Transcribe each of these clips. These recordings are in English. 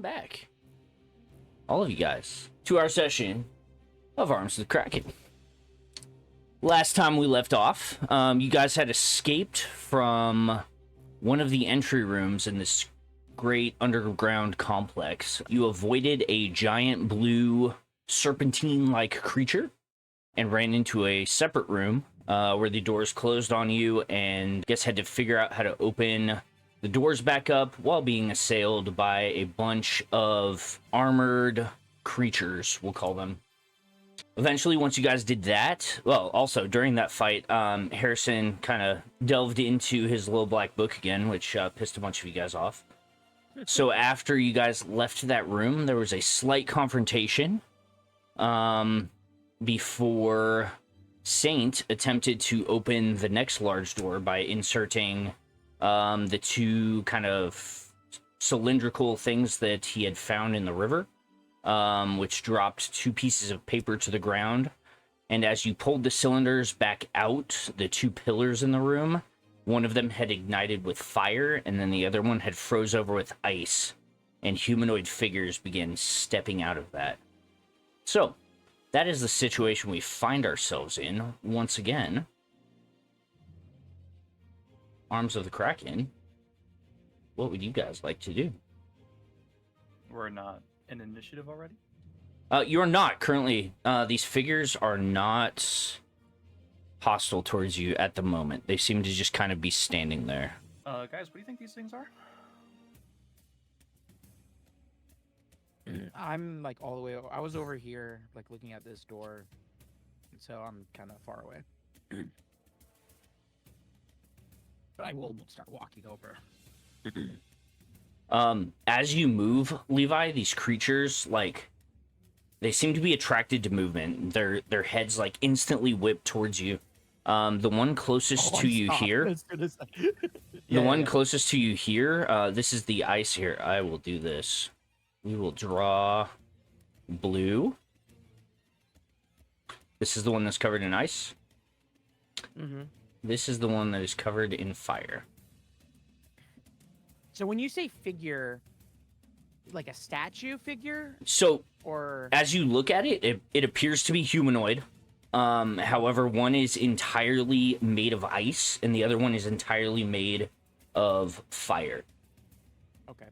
back, all of you guys, to our session of Arms of the Kraken. Last time we left off, you guys had escaped from one of the entry rooms in this great underground complex. You avoided a giant blue serpentine-like creature and ran into a separate room where the doors closed on you, and I guess had to figure out how to open the doors back up while being assailed by a bunch of armored creatures, we'll call them. Eventually, once you guys did that, well, also during that fight, Hareson kind of delved into his little black book again, which pissed a bunch of you guys off. So after you guys left that room, there was a slight confrontation before Saint attempted to open the next large door by inserting the two kind of cylindrical things that he had found in the river, which dropped two pieces of paper to the ground. And as you pulled the cylinders back out, the two pillars in the room, one of them had ignited with fire, and then the other one had froze over with ice, and humanoid figures began stepping out of that. So, that is the situation we find ourselves in once again. Arms of the Kraken. What would you guys like to do? We're not in initiative already? You're not currently. These figures are not hostile towards you at the moment. They seem to just kind of be standing there. Guys, what do you think these things are? I'm like all the way. I was over here, like looking at this door, so I'm kind of far away. But I will start walking over. As you move, Levi, these creatures, like, they seem to be attracted to movement. Their heads like instantly whip towards you. The one closest to you here. The one closest to you here. This is the ice here. I will do this. We will draw blue. This is the one that's covered in ice. Mm-hmm. This is the one that is covered in fire. So when you say figure, like a statue figure? So, or as you look at it, it appears to be humanoid. However, one is entirely made of ice, and the other one is entirely made of fire. Okay.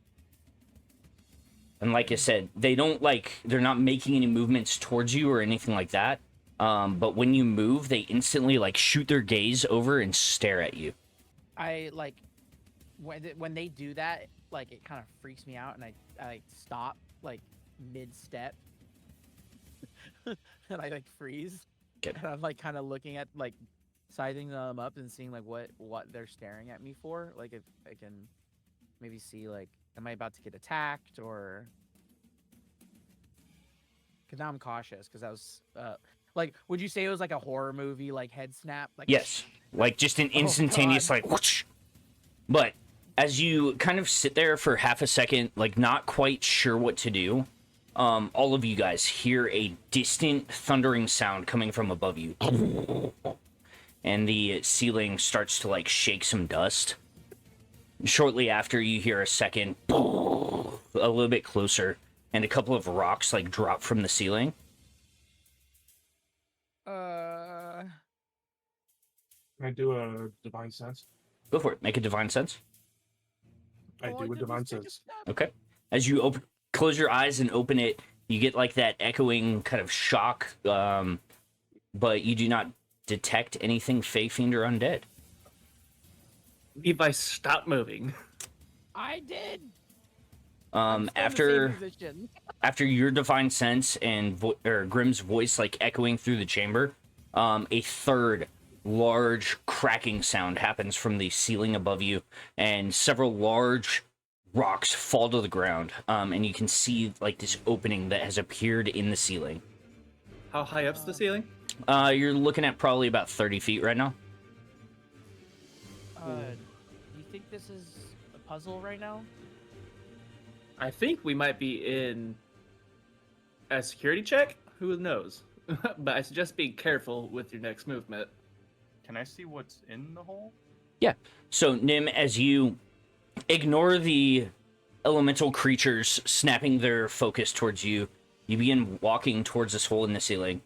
And like I said, they're not making any movements towards you or anything like that. But when you move, they instantly like shoot their gaze over and stare at you. I like when they do that, like it kind of freaks me out, and I like stop like mid-step, and I like freeze. Okay. And I'm like kind of looking at like sizing them up and seeing like what they're staring at me for. Like if I can maybe see like, am I about to get attacked or? Because now I'm cautious because I was like, would you say it was like a horror movie, like head snap? Like Yes, like just an instantaneous like whoosh. But as you kind of sit there for half a second, like not quite sure what to do, all of you guys hear a distant thundering sound coming from above you. And the ceiling starts to like shake some dust. Shortly after, you hear a second a little bit closer, and a couple of rocks like drop from the ceiling. Can I do a divine sense? Go for it. Make a divine sense. I do a divine sense. Okay. As you close your eyes and open it, you get like that echoing kind of shock, but you do not detect anything Fey, Fiend, or Undead. Levi, stop moving. I did. After your divine sense and Grimm's voice like echoing through the chamber, a third large cracking sound happens from the ceiling above you, and several large rocks fall to the ground, and you can see like this opening that has appeared in the ceiling. How high up's the ceiling? You're looking at probably about 30 feet right now. Do you think this is a puzzle right now? I think we might be in a security check. Who knows? But I suggest being careful with your next movement. Can I see what's in the hole? Yeah. So, Nim, as you ignore the elemental creatures snapping their focus towards you, you begin walking towards this hole in the ceiling.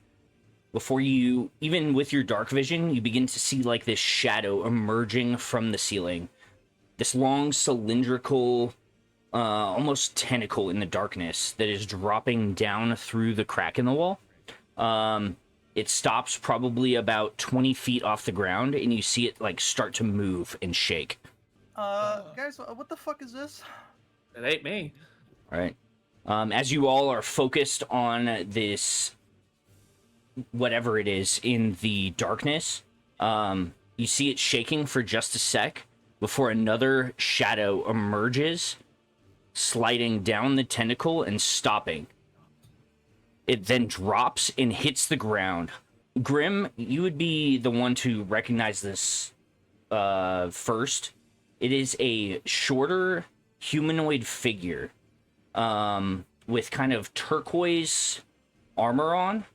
Before you, even with your dark vision, you begin to see like this shadow emerging from the ceiling. This long cylindrical, almost tentacle in the darkness that is dropping down through the crack in the wall. It stops probably about 20 feet off the ground, and you see it like start to move and shake. Guys, what the fuck is this? It ain't me. All right. As you all are focused on this, whatever it is in the darkness, you see it shaking for just a sec before another shadow emerges, sliding down the tentacle and stopping. It then drops and hits the ground. Grimm, you would be the one to recognize this first. It is a shorter humanoid figure with kind of turquoise armor on.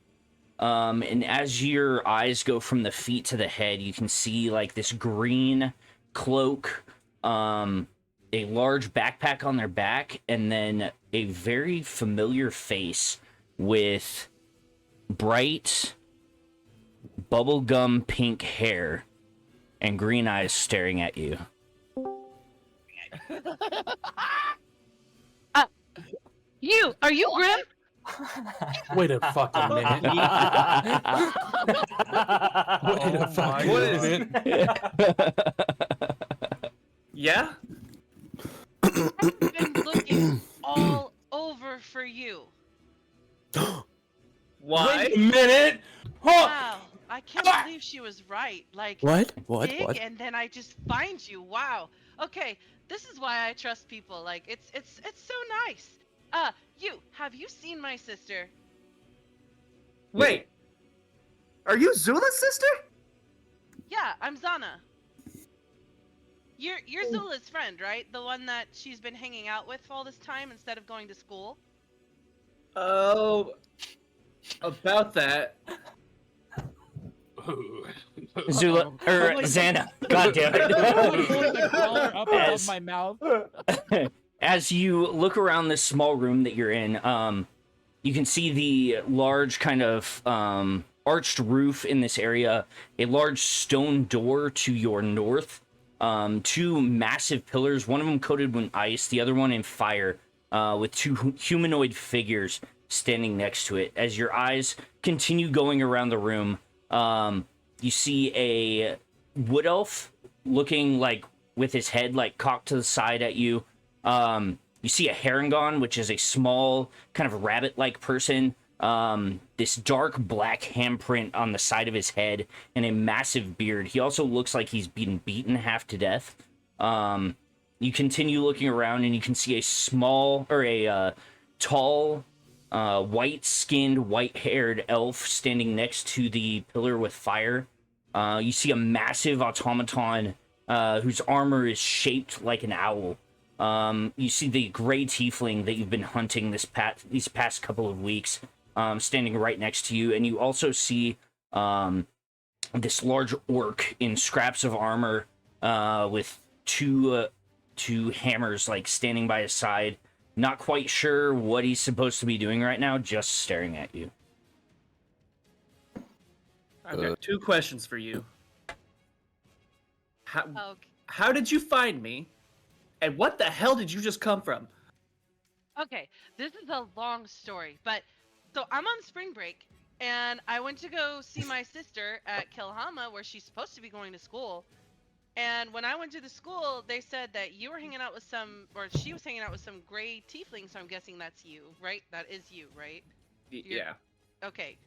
And as your eyes go from the feet to the head, you can see like this green cloak, a large backpack on their back, and then a very familiar face with bright bubblegum pink hair and green eyes staring at you. Are you Grimm? Wait a fucking minute. Wait a fucking minute. Yeah? I've been looking all over for you. Why? Wait a minute! Wow, I can't believe she was right. Like, What? big, and then I just find you. Wow. Okay, this is why I trust people. Like, it's so nice. Have you seen my sister? Wait. Are you Zula's sister? Yeah, I'm Zannah. You're Zula's friend, right? The one that she's been hanging out with all this time instead of going to school? Oh, about that. Zula or Zannah. God damn it. Up above my mouth. As you look around this small room that you're in, you can see the large kind of arched roof in this area, a large stone door to your north, two massive pillars, one of them coated in ice, the other one in fire, with two humanoid figures standing next to it. As your eyes continue going around the room, you see a wood elf looking like with his head like cocked to the side at you. You see a Hareson, which is a small kind of rabbit-like person, this dark black handprint on the side of his head, and a massive beard. He also looks like he's been beaten half to death. You continue looking around, and you can see a tall, white-skinned, white-haired elf standing next to the pillar with fire. You see a massive automaton whose armor is shaped like an owl. You see the gray tiefling that you've been hunting these past couple of weeks, standing right next to you, and you also see this large orc in scraps of armor with two hammers like standing by his side. Not quite sure what he's supposed to be doing right now, just staring at you. I've got two questions for you. Okay. How did you find me? And what the hell did you just come from? Okay, this is a long story, but so I'm on spring break, and I went to go see my sister at Kilhama, where she's supposed to be going to school. And when I went to the school, they said that you were hanging out with she was hanging out with some gray tiefling, so I'm guessing that's you, right? That is you, right? Yeah, Okay,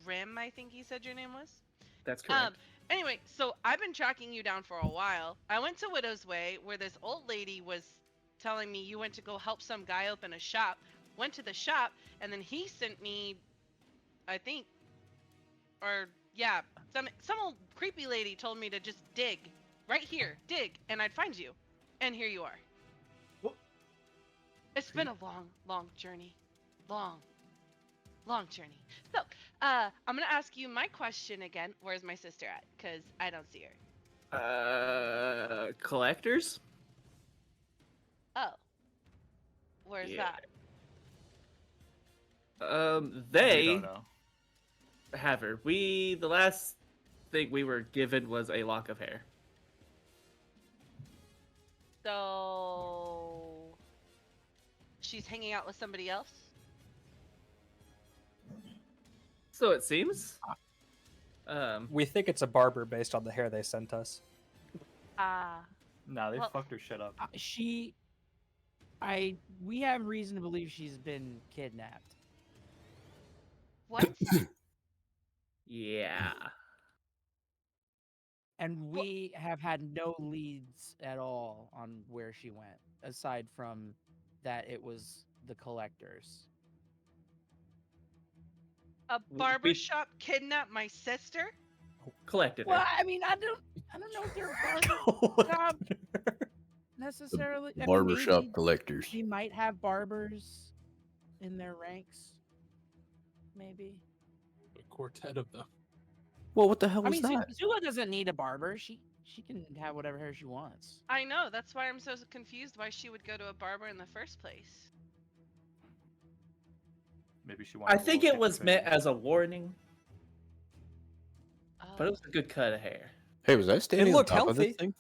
Grimm, I think you said your name was? that's correct. Anyway, so I've been tracking you down for a while. I went to Widow's Way, where this old lady was telling me you went to go help some guy open a shop. Went to the shop, and then he sent me, I think, some old creepy lady told me to just dig. Right here, dig, and I'd find you. And here you are. What? It's been a long, long journey. Long journey. So, I'm gonna ask you my question again. Where's my sister at? Because I don't see her. Collectors? Oh. Where's Yeah. that? We They don't know. have her. The last thing we were given was a lock of hair. So she's hanging out with somebody else. So it seems. We think it's a barber based on the hair they sent us. Ah. Nah, they Well- fucked her shit up. We have reason to believe she's been kidnapped. What? Yeah. And we have had no leads at all on where she went, aside from that it was the collectors. A barber shop kidnapped my sister? Collected her. Well, I mean, I don't know if they're barber shop necessarily. I mean, Barbershop maybe collectors. They might have barbers in their ranks. Maybe. A quartet of them. Well, what the hell I was mean, that? Zula doesn't need a barber. She can have whatever hair she wants. I know, that's why I'm so confused why she would go to a barber in the first place. Maybe she wanted. I think it was meant as a warning, but it Oh. was a good cut of hair. Hey, was I standing on looked top of this healthy. thing?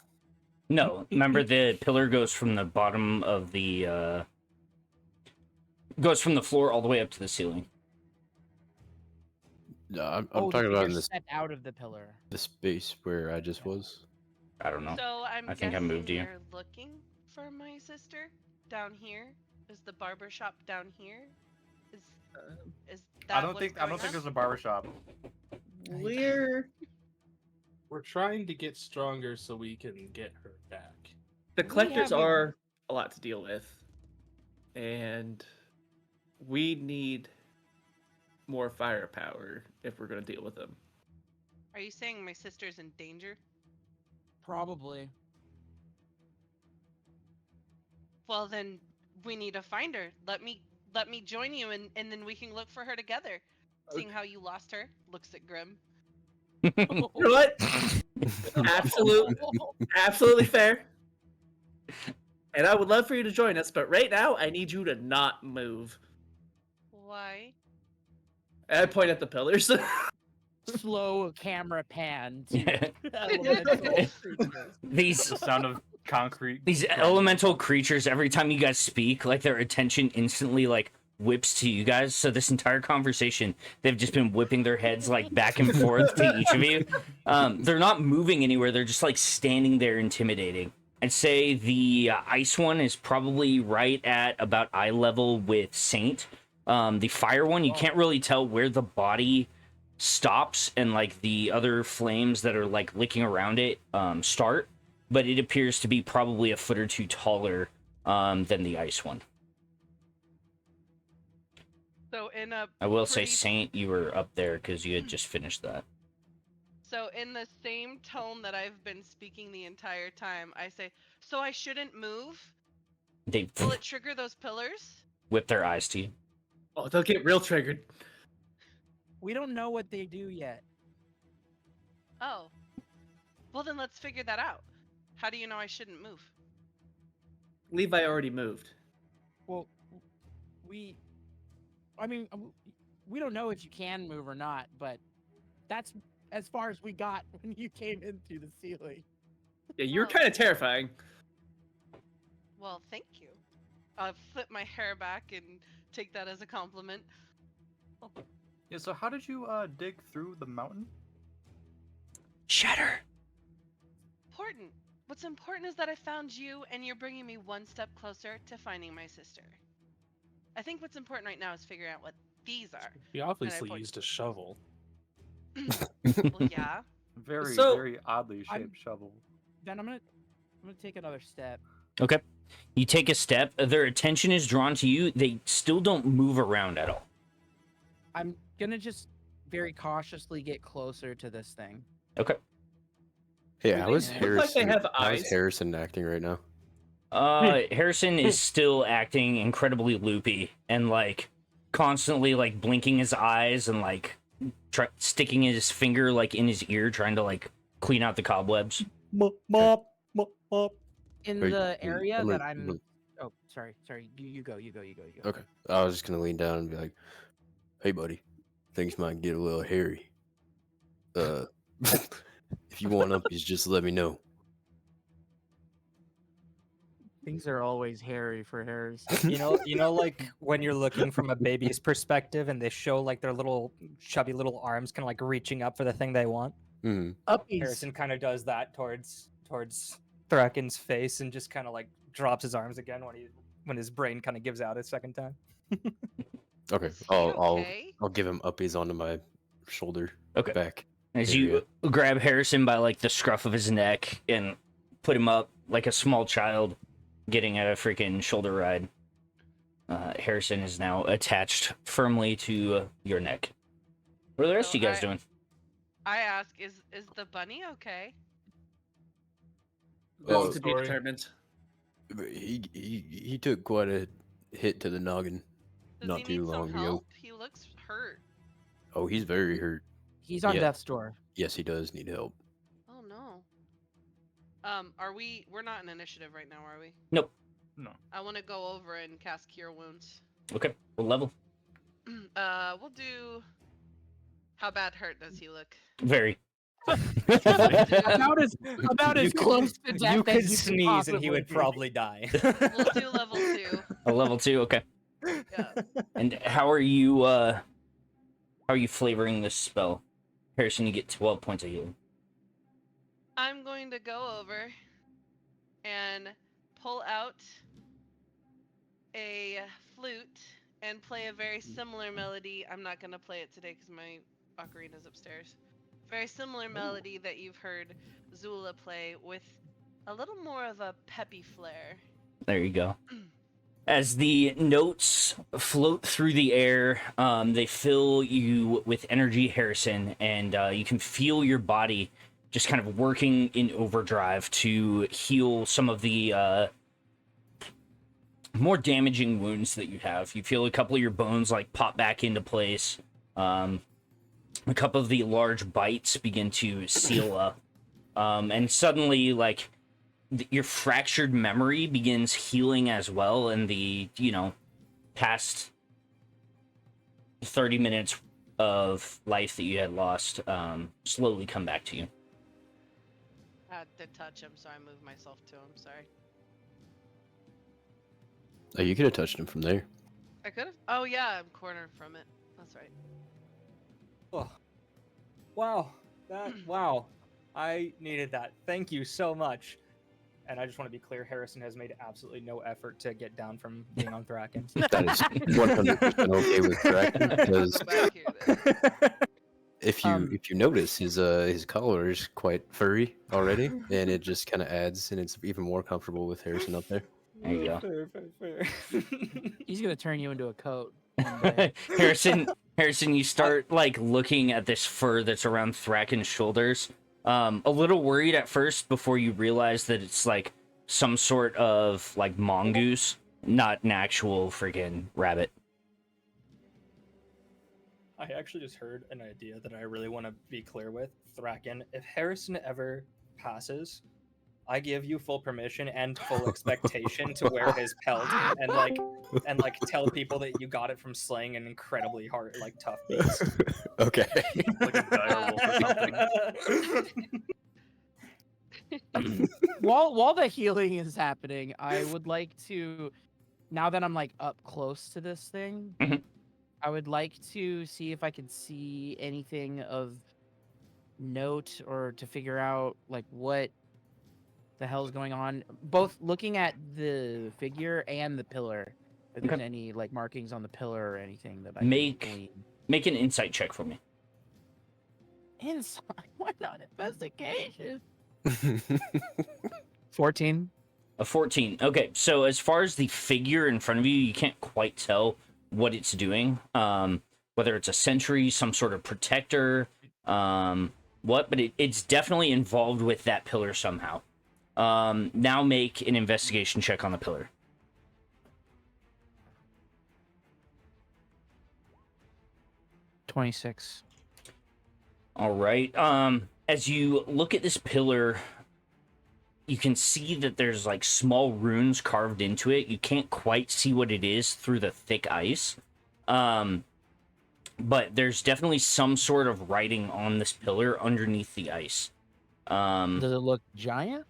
No, remember the pillar goes from the bottom of the goes from the floor all the way up to the ceiling. No, I'm Oh, talking about in you're this set out of the pillar. the space where I just was. I don't know. So I'm I think I guessing moved you. you're looking for my sister down here. Is the barber shop down here? Is that I don't what's think going on? there's a barber shop. We're We're trying to get stronger so we can get her back. the collectors have a- are a lot to deal with, and we need more firepower if we're going to deal with them. Are you saying my sister's in danger? Probably. Well, then we need to find her. Let me join you, and then we can look for her together. Seeing how you lost her, looks at Grimm. You know what? Absolutely fair. And I would love for you to join us, but right now I need you to not move. Why? And I point at the pillars. Slow camera pan to Yeah. elemental creatures. These The sound of concrete. these elemental creatures, every time you guys speak, like their attention instantly like whips to you guys. So this entire conversation, they've just been whipping their heads like back and forth to each of you. They're not moving anywhere. They're just like standing there intimidating. I'd say the ice one is probably right at about eye level with Saint. The fire one, you can't really tell where the body stops and like the other flames that are like licking around it start, but it appears to be probably a foot or two taller than the ice one. So in a I will say, pretty- Saint, you were up there because you had just finished that. So in the same tone that I've been speaking the entire time, I say, so I shouldn't move? They Will it trigger those pillars? whip their eyes to you. Oh, they'll get real triggered. We don't know what they do yet. Oh. Well, then let's figure that out. How do you know I shouldn't move? Levi already moved. Well, we don't know if you can move or not, but that's as far as we got when you came in through the ceiling. Yeah, you're Oh. kind of terrifying. Well, thank you. I'll flip my hair back and take that as a compliment. Yeah. So how did you dig through the mountain? Shatter. Important. What's important is that I found you, and you're bringing me one step closer to finding my sister. I think what's important right now is figuring out what these are. We obviously point- used a shovel. Well, yeah. Very, So- very oddly shaped I'm- shovel. Then I'm gonna take another step. Okay. You take a step. Their attention is drawn to you. They still don't move around at all. I'm gonna just very cautiously get closer to this thing. Okay. Hey, Well, how they is look like Harrison? they have How is eyes. Harrison acting right now? Harrison is still acting incredibly loopy and like constantly like blinking his eyes and like sticking his finger like in his ear trying to like clean out the cobwebs. Mop, mop, mop. In Wait, the area I'm that gonna- I'm Oh, sorry. You go. Okay. I was just gonna lean down and be like, "Hey, buddy, things might get a little hairy. If you want uppies, just let me know." Things are always hairy for hairs. You know, like when you're looking from a baby's perspective, and they show like their little chubby little arms, kind of like reaching up for the thing they want. Mm. Uppies. Harrison kind of does that towards Thracken's face, and just kind of like drops his arms again when his brain kind of gives out a second time. Okay. Is he okay? I'll give him uppies onto my shoulder. Okay. Back. As There you you grab Harrison by like the scruff of his neck and put him up like a small child getting a freaking shoulder ride. Harrison is now attached firmly to your neck. What are the rest So of you guys doing? I ask, is the bunny okay? Well, to be Story. determined. He took quite a hit to the noggin Does not he too need long some ago. help? He looks hurt. Oh, he's very hurt. He's on Yeah. death's door. Yes, he does need help. Oh no. We're not in initiative right now, are we? Nope. No. I want to go over and cast Cure Wounds. Okay. What level? We'll do. How bad hurt does he look? Very. About as close to death You as could you sneeze and he possibly would be. probably die. We'll do level 2. A level 2, okay. Yeah. And how are you flavoring this spell? Harrison, you get 12 points of healing. I'm going to go over and pull out a flute and play a very similar melody. I'm not going to play it today because my ocarina's upstairs. Very similar melody that you've heard Zula play with a little more of a peppy flair. There you go. As the notes float through the air, they fill you with energy, Harrison, and you can feel your body just kind of working in overdrive to heal some of the more damaging wounds that you have. You feel a couple of your bones like pop back into place. A couple of the large bites begin to seal up. And suddenly, like, your fractured memory begins healing as well, and the, past 30 minutes of life that you had lost slowly come back to you. I had to touch him, so I moved myself to him. Sorry. Oh, you could have touched him from there. I could have. Oh, yeah, I'm cornered from it. That's right. Oh. Wow. Wow. I needed that. Thank you so much. And I just want to be clear, Harrison has made absolutely no effort to get down from being on Thracken. That is 100% okay with Kraken, because Go back here, then. if you notice, his collar is quite furry already, and it just kind of adds, and it's even more comfortable with Harrison up there. There you go. Fair. He's gonna turn you into a coat. Harrison, you start like looking at this fur that's around Thracken's shoulders. A little worried at first before you realize that it's like some sort of like mongoose, not an actual friggin' rabbit. I actually just heard an idea that I really want to be clear with. Thracken, if Harrison ever passes, I give you full permission and full expectation to wear his pelt and tell people that you got it from slaying an incredibly hard, like, tough beast. Okay. Like a direwolf or something. While the healing is happening, I would like to, now that I'm like up close to this thing, Mhm. I would like to see if I can see anything of note or to figure out like what the hell is going on. Both looking at the figure and the pillar. If there's Okay. any like markings on the pillar or anything that I Make- can glean. Make an insight check for me. Inside, why not investigation? 14. A 14. Okay, so as far as the figure in front of you, you can't quite tell what it's doing. Whether it's a sentry, some sort of protector, but it's definitely involved with that pillar somehow. Now make an investigation check on the pillar. $26. All right. As you look at this pillar, you can see that there's like small runes carved into it. You can't quite see what it is through the thick ice. But there's definitely some sort of writing on this pillar underneath the ice. Does it look giant?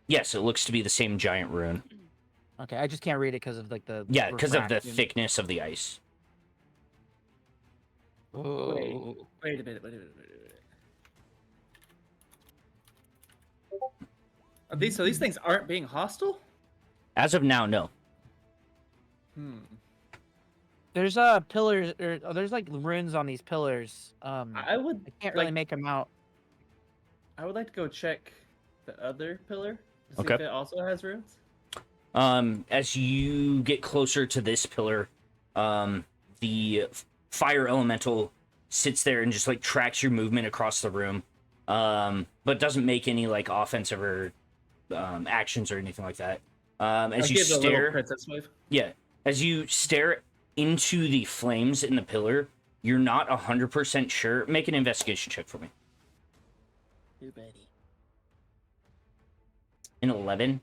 Yes, it looks to be the same giant rune. Okay, I just can't read it because of like the Yeah, because of the refraction. thickness of the ice. Oh. Wait a minute. So these things aren't being hostile? As of now, no. There's pillars, or there's like runes on these pillars. I can't really make them out. I would like to go check the other pillar to see Okay. if it also has runes. As you get closer to this pillar, the fire elemental sits there and just like tracks your movement across the room, but doesn't make any like offensive or actions or anything like that. As you give the little stare, princess wave. yeah, as you stare into the flames in the pillar, you're not 100% sure. Make an investigation check for me. An 11.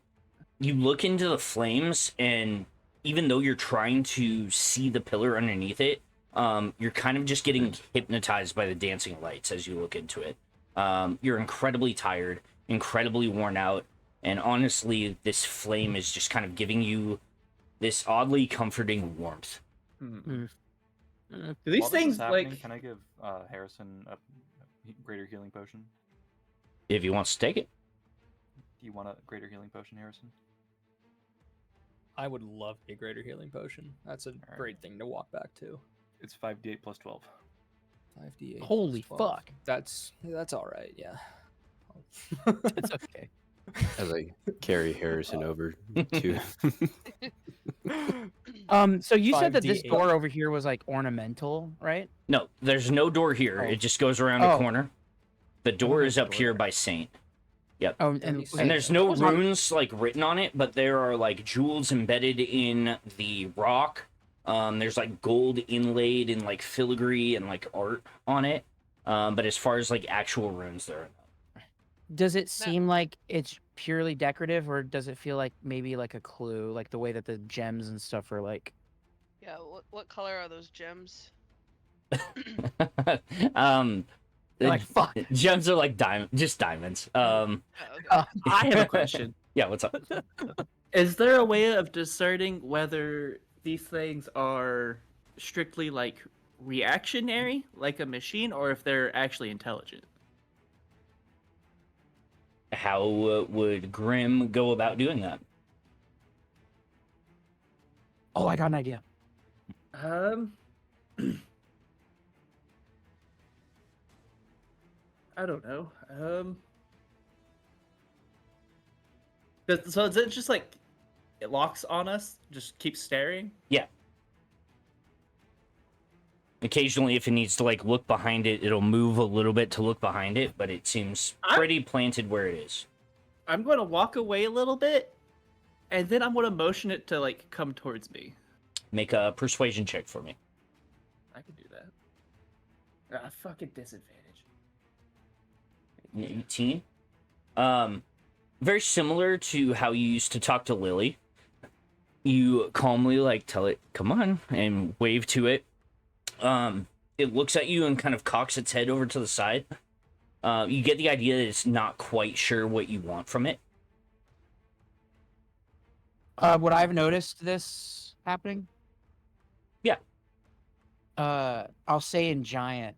You look into the flames, and even though you're trying to see the pillar underneath it, you're kind of just getting hypnotized by the dancing lights as you look into it. You're incredibly tired, incredibly worn out, and honestly, this flame is just kind of giving you this oddly comforting warmth. Do these While this is things happening, like? Can I give Hareson a greater healing potion? If he wants to take it. Do you want a greater healing potion, Harrison? I would love a greater healing potion. That's a great thing to walk back to. It's 5d8 plus 12. 5d8. Holy plus 12. fuck. That's all right. Yeah. It's okay. As I carry Harrison over to. So you said that this 5d8. door over here was like ornamental, right? No, there's no door here. Oh. It just goes around a Oh. corner. The door there's is a up door here there. by Saint. Oh, That'd and be okay, And there's no hold on. runes like written on it, but there are like jewels embedded in the rock. There's like gold inlaid in like filigree and like art on it. But as far as like actual runes, there are none. Does it seem like it's purely decorative, or does it feel like maybe like a clue, like the way that the gems and stuff are like? Yeah, what color are those gems? They're like, fuck. Gems are like just diamonds. Oh, okay. I have a question. Yeah, what's up? Is there a way of discerning whether these things are strictly like reactionary, like a machine, or if they're actually intelligent? How would Grimm go about doing that? Oh, I got an idea. I don't know. So is it just like it locks on us? Just keeps staring? Yeah. Occasionally, if it needs to like look behind it, it'll move a little bit to look behind it, but it seems pretty planted where it is. I'm going to walk away a little bit, and then I'm going to motion it to like come towards me. Make a persuasion check for me. I can do that. Fucking disadvantage. 18. Very similar to how you used to talk to Lily. You calmly like tell it, "Come on," and wave to it. It looks at you and kind of cocks its head over to the side. You get the idea that it's not quite sure what you want from it. Would I have noticed this happening? Yeah. I'll say in giant.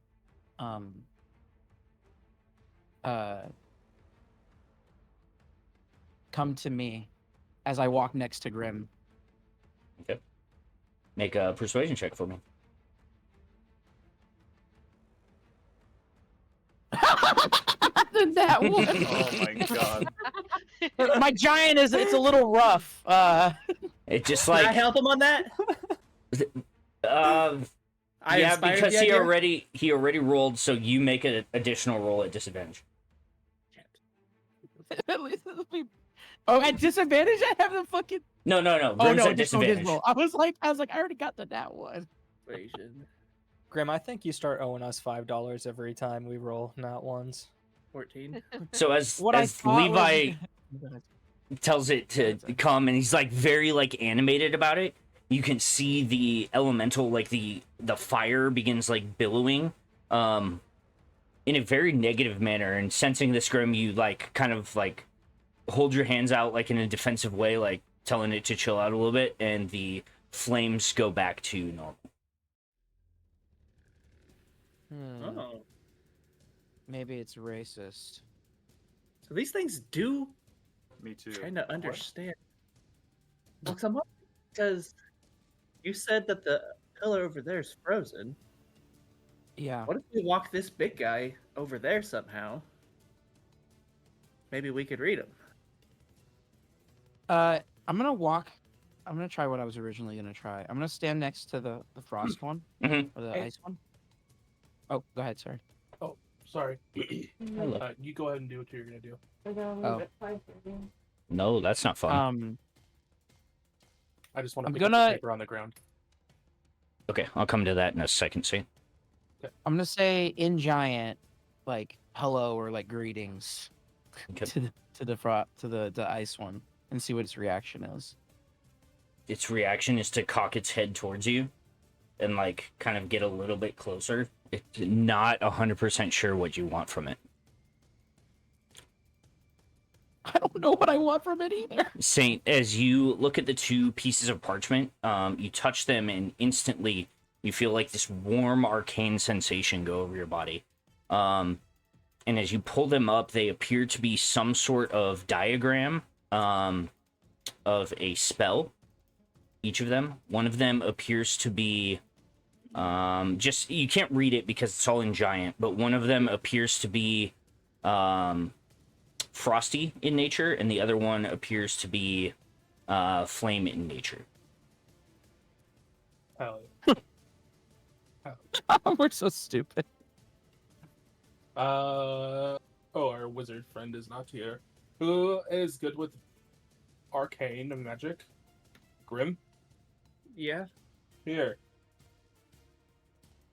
Come to me as I walk next to Grimm. Okay. Make a persuasion check for me. That one. Oh my god. My giant it's a little rough. It just Can I like help him on that? yeah, inspired because the he idea? already rolled, so you make an additional roll at disadvantage. Oh, at disadvantage, I have the fucking. No. Oh Grimm's no, at just on his disadvantage. roll. I was like, I already got that one. Persuasion. Grimm, I think you start owing us $5 every time we roll not ones. 14. So as What I thought Levi was- tells it to come, and he's like very like animated about it. You can see the elemental, like the fire begins like billowing in a very negative manner, and sensing this, Grimm, you like kind of like hold your hands out like in a defensive way, like telling it to chill out a little bit, and the flames go back to normal. Oh. Maybe it's racist. So these things do Me too. trying to What? understand. Well, somewhat because you said that the pillar over there is frozen. Yeah. What if we walk this big guy over there somehow? Maybe we could read him. I'm gonna try what I was originally gonna try. I'm gonna stand next to the frost one Mhm. or the Hey. ice one. Oh, go ahead, sorry. Sorry. Hello. You go ahead and do what you're gonna do. No, that's not fun. I just want to I'm pick up gonna- the paper on the ground. Okay, I'll come to that in a second. See. I'm gonna say in giant, like hello or like greetings Okay. to the ice one and see what its reaction is. Its reaction is to cock its head towards you and like kind of get a little bit closer. It's not 100% sure what you want from it. I don't know what I want from it either. Saint, as you look at the two pieces of parchment, you touch them and instantly you feel like this warm arcane sensation go over your body. And as you pull them up, they appear to be some sort of diagram of a spell. Each of them. One of them appears to be just, you can't read it because it's all in giant, but one of them appears to be frosty in nature, and the other one appears to be flame in nature. Hell We're so stupid. yeah. Our wizard friend is not here. Who is good with arcane magic? Grimm? Yeah. Here.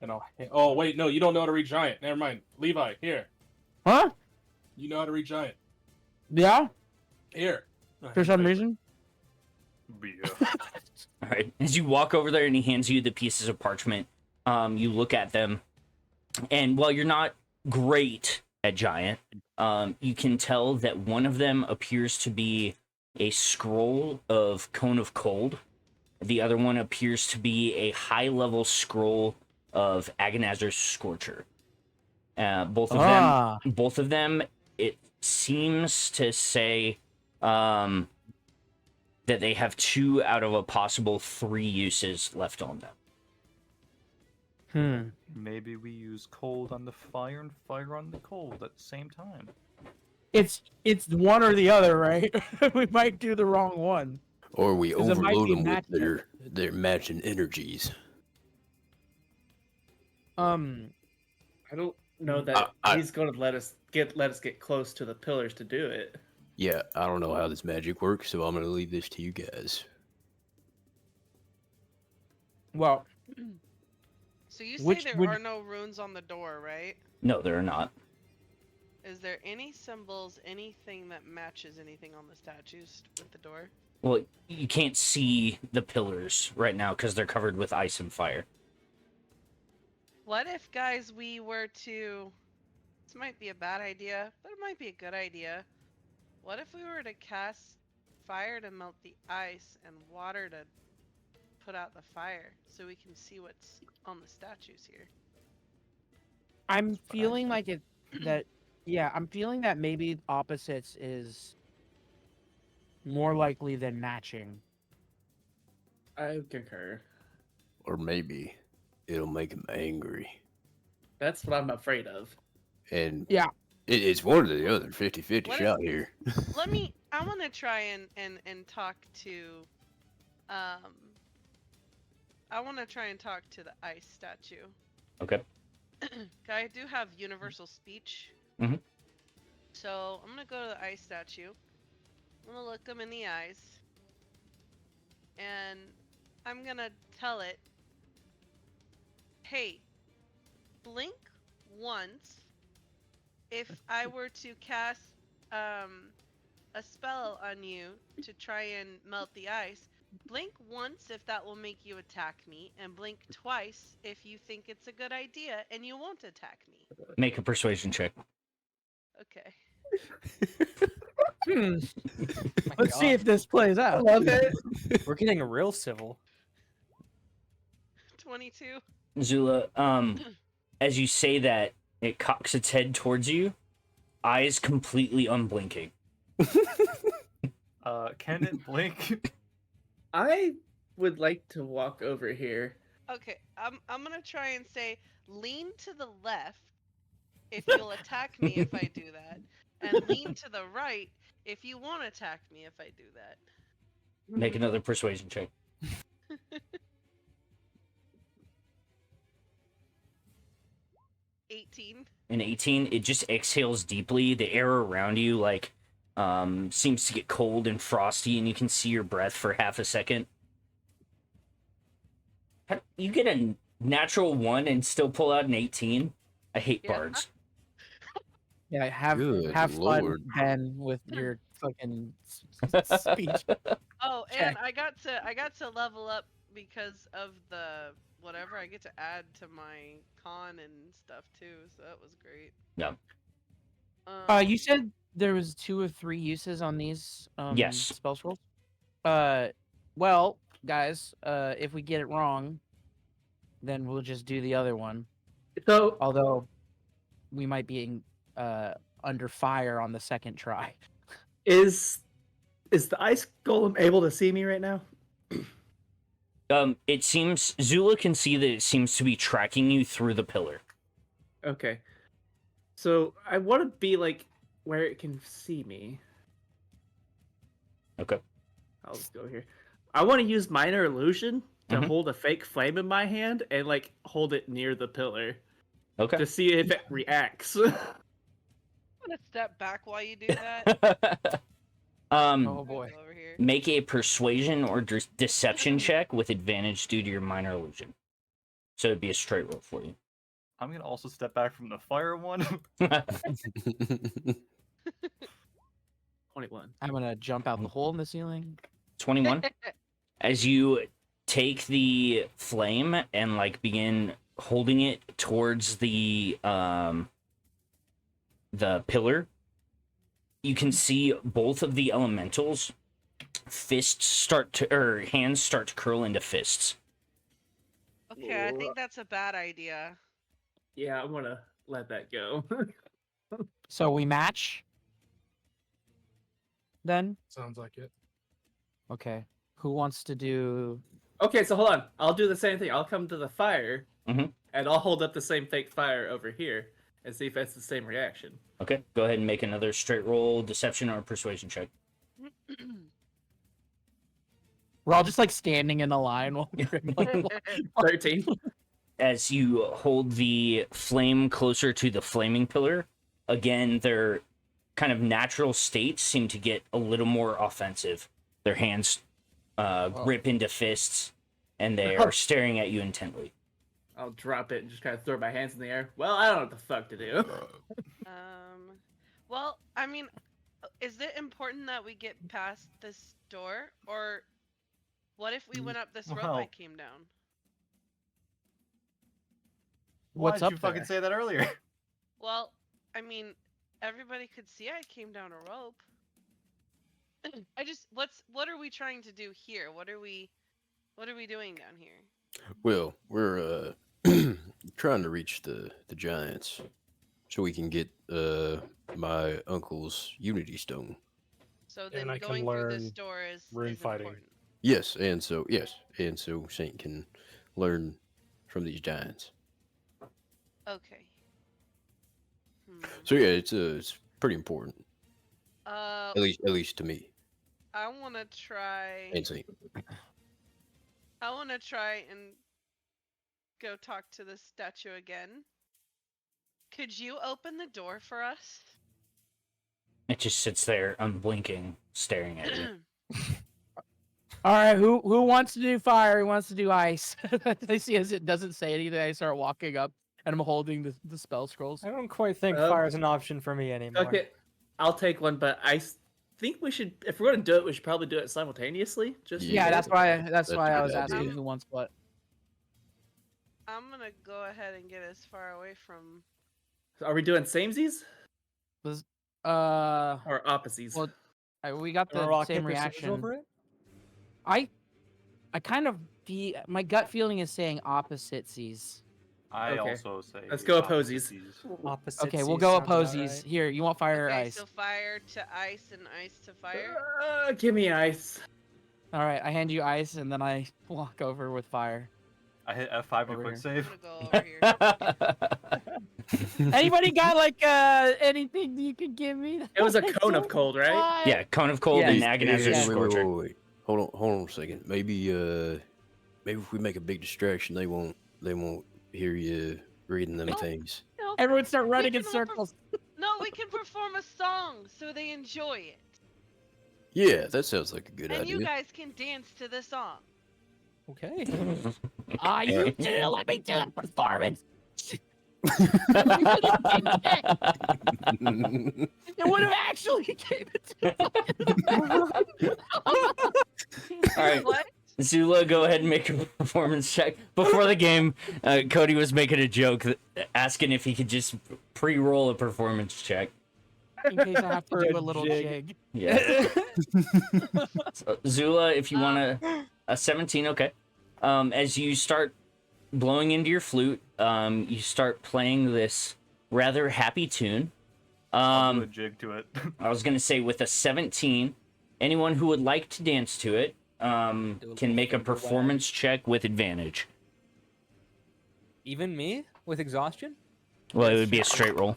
And I'll. Oh wait, no, you don't know how to read giant. Never mind. Levi, here. Huh? You know how to read giant. Yeah? Here. For some reason? Yeah. All right. As you walk over there and he hands you the pieces of parchment, you look at them, and while you're not great at giant, you can tell that one of them appears to be a scroll of Cone of Cold. The other one appears to be a high-level scroll of Agonizer's Scorcher. Both of them, it seems to say that they have 2 out of a possible 3 uses left on them. Maybe we use cold on the fire and fire on the cold at the same time. It's one or the other, right? We might do the wrong one. Or we 'Cause it might overload be them with matching. their matching energies. I don't know that I- he's going to let us get close to the pillars to do it. Yeah, I don't know how this magic works, so I'm gonna leave this to you guys. Well, So you say Which there would- are no runes on the door, right? No, there are not. Is there any symbols, anything that matches anything on the statues with the door? Well, you can't see the pillars right now because they're covered with ice and fire. What if, guys, we were to... This might be a bad idea, but it might be a good idea. What if we were to cast fire to melt the ice and water to put out the fire so we can see what's on the statues here? I'm feeling like I'm feeling that maybe opposites is more likely than matching. I concur. Or maybe it'll make him angry. That's what I'm afraid of. And Yeah. it's one or the other, 50-50 What shot here. I want to try and talk to, I want to try and talk to the ice statue. Okay. I do have universal speech. Mhm. So I'm gonna go to the ice statue. I'm gonna look him in the eyes. And I'm gonna tell it, hey, blink once if I were to cast a spell on you to try and melt the ice. Blink once if that will make you attack me, and blink twice if you think it's a good idea and you won't attack me. Make a persuasion check. Okay. Let's see if this plays I out. love it. We're getting real civil. 22. Zula, as you say that, it cocks its head towards you, eyes completely unblinking. Can it blink? I would like to walk over here. Okay, I'm gonna try and say lean to the left if you'll attack me if I do that, and lean to the right if you won't attack me if I do that. Make another persuasion check. 18. An 18, it just exhales deeply. The air around you, like, seems to get cold and frosty, and you can see your breath for half a second. You get a natural 1 and still pull out an 18? I hate Yeah. bards. Yeah, have Good fun, lord. Ben, with your fucking speech. Oh, Okay. and I got to level up because of the whatever. I get to add to my con and stuff too, so that was great. Yeah. You said there was 2 or 3 uses on these Yes. spell scrolls. Well, guys, if we get it wrong, then we'll just do the other one. So Although we might be under fire on the second try. is the ice golem able to see me right now? It seems Zula can see that it seems to be tracking you through the pillar. Okay. So I want to be like where it can see me. Okay. I'll just go here. I want to use minor illusion to Mhm. hold a fake flame in my hand and like hold it near the pillar Okay. to see if it reacts. I'm gonna step back while you do that. Oh boy. Go over here. Make a persuasion or deception check with advantage due to your minor illusion. So it'd be a straight roll for you. I'm gonna also step back from the fire one. 21. I'm gonna jump out the hole in the ceiling. 21. As you take the flame and like begin holding it towards the pillar, you can see both of the elementals hands start to curl into fists. Okay, I think that's a bad idea. Yeah, I'm gonna let that go. So we match. Then Sounds like it. okay. Who wants to do? Okay, so hold on. I'll do the same thing. I'll come to the fire, Mhm. and I'll hold up the same fake fire over here and see if that's the same reaction. Okay, go ahead and make another straight roll, deception or persuasion check. We're all just like standing in a line while we're like, 13. As you hold the flame closer to the flaming pillar, again, their kind of natural states seem to get a little more offensive. Their hands grip into fists, and they are staring at you intently. I'll drop it and just kind of throw my hands in the air. Well, I don't know what the fuck to do. Well, I mean, is it important that we get past this door, or what if we went up this rope I Well. came down? what's Why up did you fucking there? say that earlier? Well, I mean, everybody could see I came down a rope. What are we trying to do here? What are we doing down here? Well, we're trying to reach the giants so we can get my uncle's Unity Stone. So And then I can going through this learn door is rune fighting. important. Yes, and so Saint can learn from these giants. Okay. So yeah, it's pretty important. Uh, At least to me I want to try. and Saint. I want to try and go talk to the statue again. Could you open the door for us? It just sits there, unblinking, staring at you. All right, who wants to do fire? Who wants to do ice? I see as it doesn't say anything. I start walking up, and I'm holding the spell scrolls. I don't quite think Oh. fire's an option for me anymore. Okay, I'll take one, but think we should, if we're gonna do it, we should probably do it simultaneously. Just Yeah, that's why. That's That's why a I good was asking idea. who wants what. I'm gonna go ahead and get as far away from. Are we doing samesies Uh, or opposites? well, we got Wanna the rock, same paper, scissors reaction. over it? I kind of my gut feeling is saying oppositesies. I Okay. also say. Let's go opposies. Opposite. Okay, we'll go opposies. Here, you want fire or Okay, ice? so fire to ice and ice to fire. Give me ice. All right, I hand you ice, and then I walk over with fire. I hit F5 Over a quick here. save. I'm gonna go over here. Anybody got like anything you could give me? It was a cone of cold, right? Yeah, Cone of Cold Yeah. and Yeah. Agonizer's Yeah. Scorcher. Wait. Hold on a second. Maybe if we make a big distraction, they won't hear you reading them No. things. No, Everyone start running We in can all circles. no, we can perform a song so they enjoy it, Yeah, that sounds like a good and idea. you guys can dance to the song. Okay. You two, let me do the performance. It would have actually gave it to All right, What? Zula, go ahead and make a performance check. Before the game, Cody was making a joke, asking if he could just pre-roll a performance check. in case I have to For do a a little jig. jig. Yeah. So, Zula, if you want a 17, okay. As you start blowing into your flute, you start playing this rather happy tune. I'll do a jig to it. I was gonna say with a 17, anyone who would like to dance to it can make a performance check with advantage. Even me with exhaustion? Well, it would be a straight roll.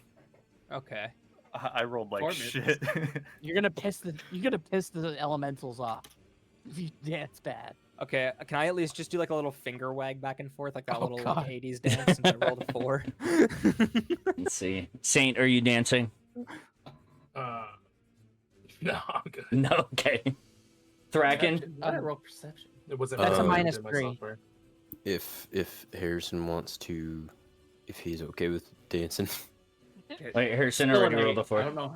Okay. I rolled like Performance. shit. You're gonna piss the elementals off if you dance bad. Okay. Can I at least just do like a little finger wag back and forth, like that Oh, little God. like, 80s dance since I rolled a 4? Let's see. Saint, are you dancing? No, I'm good. No. Okay. Thracken. Why did I roll perception? It wasn't. That's a I minus did my 3. software. If Harrison wants to, if he's okay with dancing. Wait, Hareson Still already an rolled 8. a 4. I don't know.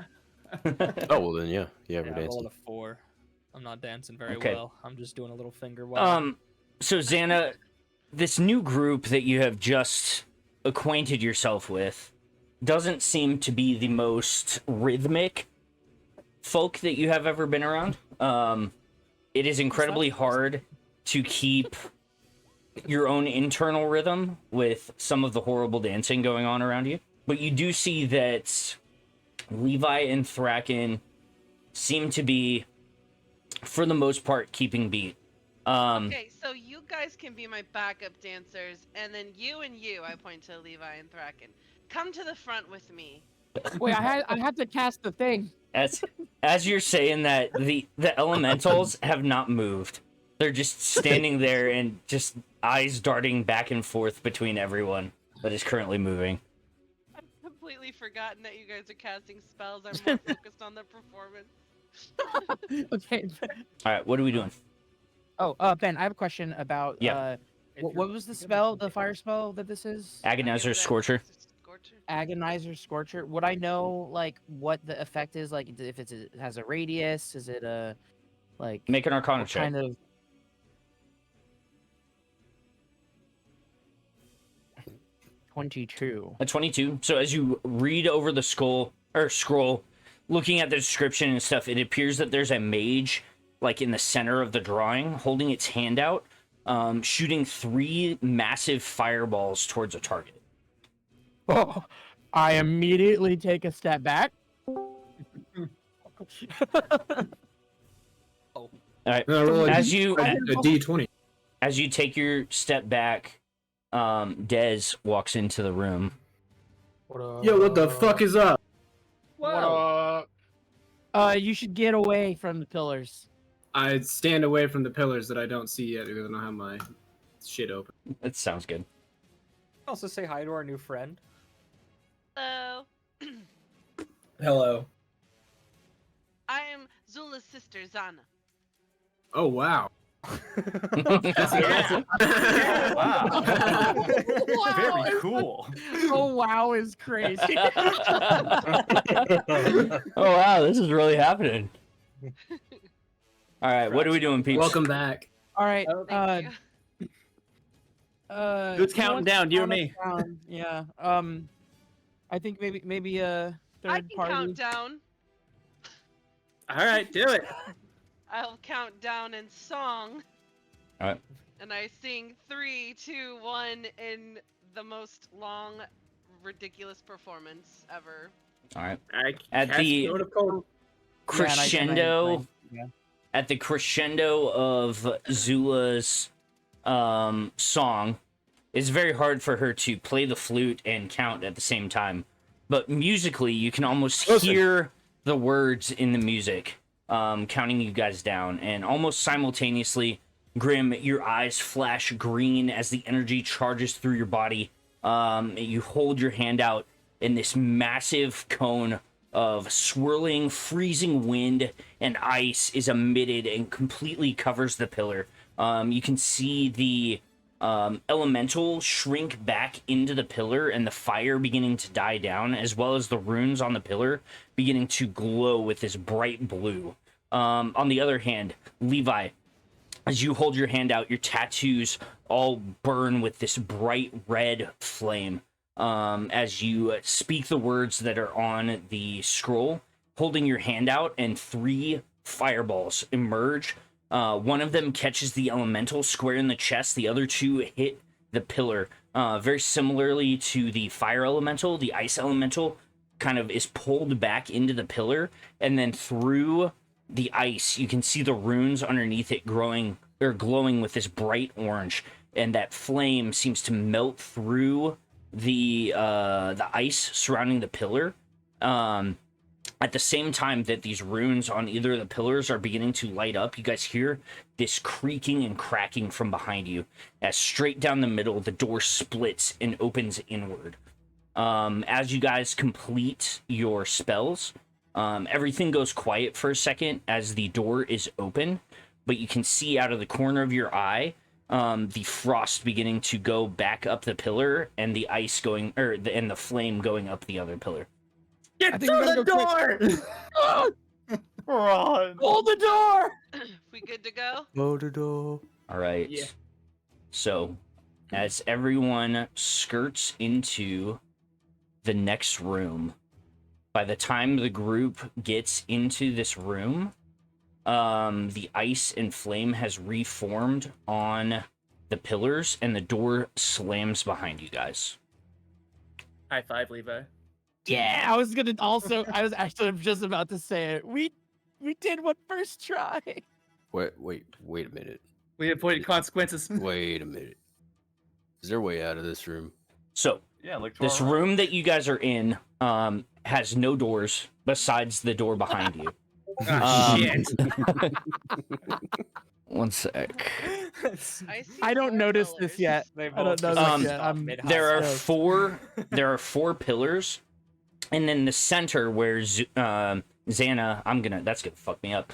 Oh well, then yeah, we're I rolled dancing. a 4. I'm not dancing very Okay. well. I'm just doing a little finger wag. So Zannah, this new group that you have just acquainted yourself with doesn't seem to be the most rhythmic folk that you have ever been around. It is incredibly hard to keep your own internal rhythm with some of the horrible dancing going on around you. But you do see that Levi and Thracken seem to be, for the most part, keeping beat. Okay, so you guys can be my backup dancers, and then you and you, I point to Levi and Thracken, come to the front with me. Wait, I had to cast the thing. As you're saying that, the elementals have not moved. They're just standing there and just eyes darting back and forth between everyone that is currently moving. I've completely forgotten that you guys are casting spells. I'm more focused on the performance. Okay. All right, what are we doing? Oh, Ben, I have a question about Yeah. what was the spell, the fire spell that this is? Agonizer Scorcher. Scorcher. Agonizer Scorcher. Would I know like what the effect is? Like if it has a radius? Is it a like Make an Arcana what check. kind of 22. A 22. So as you read over the scroll, looking at the description and stuff, it appears that there's a mage like in the center of the drawing, holding its hand out, shooting 3 massive fireballs towards a target. Oh, I immediately take a step back. All right. No, roll a As you D20. as you take your step back, Dez walks into the room. Yo, what the fuck is up? What You should get away from the pillars. I stand away from the pillars that I don't see yet because I don't have my shit open. That sounds good. Also say hi to our new friend. Hello. Hello. I am Zula's sister, Zannah. Oh wow. Wow. Very cool. Oh wow is crazy. Oh wow, this is really happening. All right, what are we doing, peeps? Welcome back. All right. Thank you. Who's who counting wants to down, you or count us me? down? Yeah. I think maybe a I third can party. count down. All right, do it. I'll count down in song. All right. And I sing 3, 2, 1 in the most long, ridiculous performance ever. All right. I At cast the Stone of Cold. crescendo, Yeah. at the crescendo of Zula's song, it's very hard for her to play the flute and count at the same time. But musically, you can almost hear the words in the music, counting you guys down. And almost simultaneously, Grimm, your eyes flash green as the energy charges through your body. You hold your hand out, and this massive cone of swirling, freezing wind and ice is emitted and completely covers the pillar. You can see the elemental shrink back into the pillar and the fire beginning to die down, as well as the runes on the pillar beginning to glow with this bright blue. On the other hand, Levi, as you hold your hand out, your tattoos all burn with this bright red flame. As you speak the words that are on the scroll, holding your hand out, and 3 fireballs emerge. One of them catches the elemental square in the chest. The other 2 hit the pillar. Very similarly to the fire elemental, the ice elemental kind of is pulled back into the pillar, and then through the ice, you can see the runes underneath it glowing with this bright orange, and that flame seems to melt through the ice surrounding the pillar. At the same time that these runes on either of the pillars are beginning to light up, you guys hear this creaking and cracking from behind you, as straight down the middle, the door splits and opens inward. As you guys complete your spells, everything goes quiet for a second as the door is open, but you can see out of the corner of your eye the frost beginning to go back up the pillar, and the ice going, and the flame going up the other pillar. Get through the door! Run! Hold the door. We good to go? Hold the door. All right. Yeah. So, as everyone skirts into the next room, by the time the group gets into this room, the ice and flame has reformed on the pillars, and the door slams behind you guys. High five, Levi. Yeah, I was actually just about to say it. We did one first try. Wait a minute. We avoided consequences. Wait a minute. Is there a way out of this room? So, Yeah, look to this our right. room that you guys are in has no doors besides the door behind you. Ah, shit. One sec. I don't notice this yet. They I don't know Um, this yet. I'm There are stoked. there are 4 pillars, and then the center where Zannah, that's gonna fuck me up,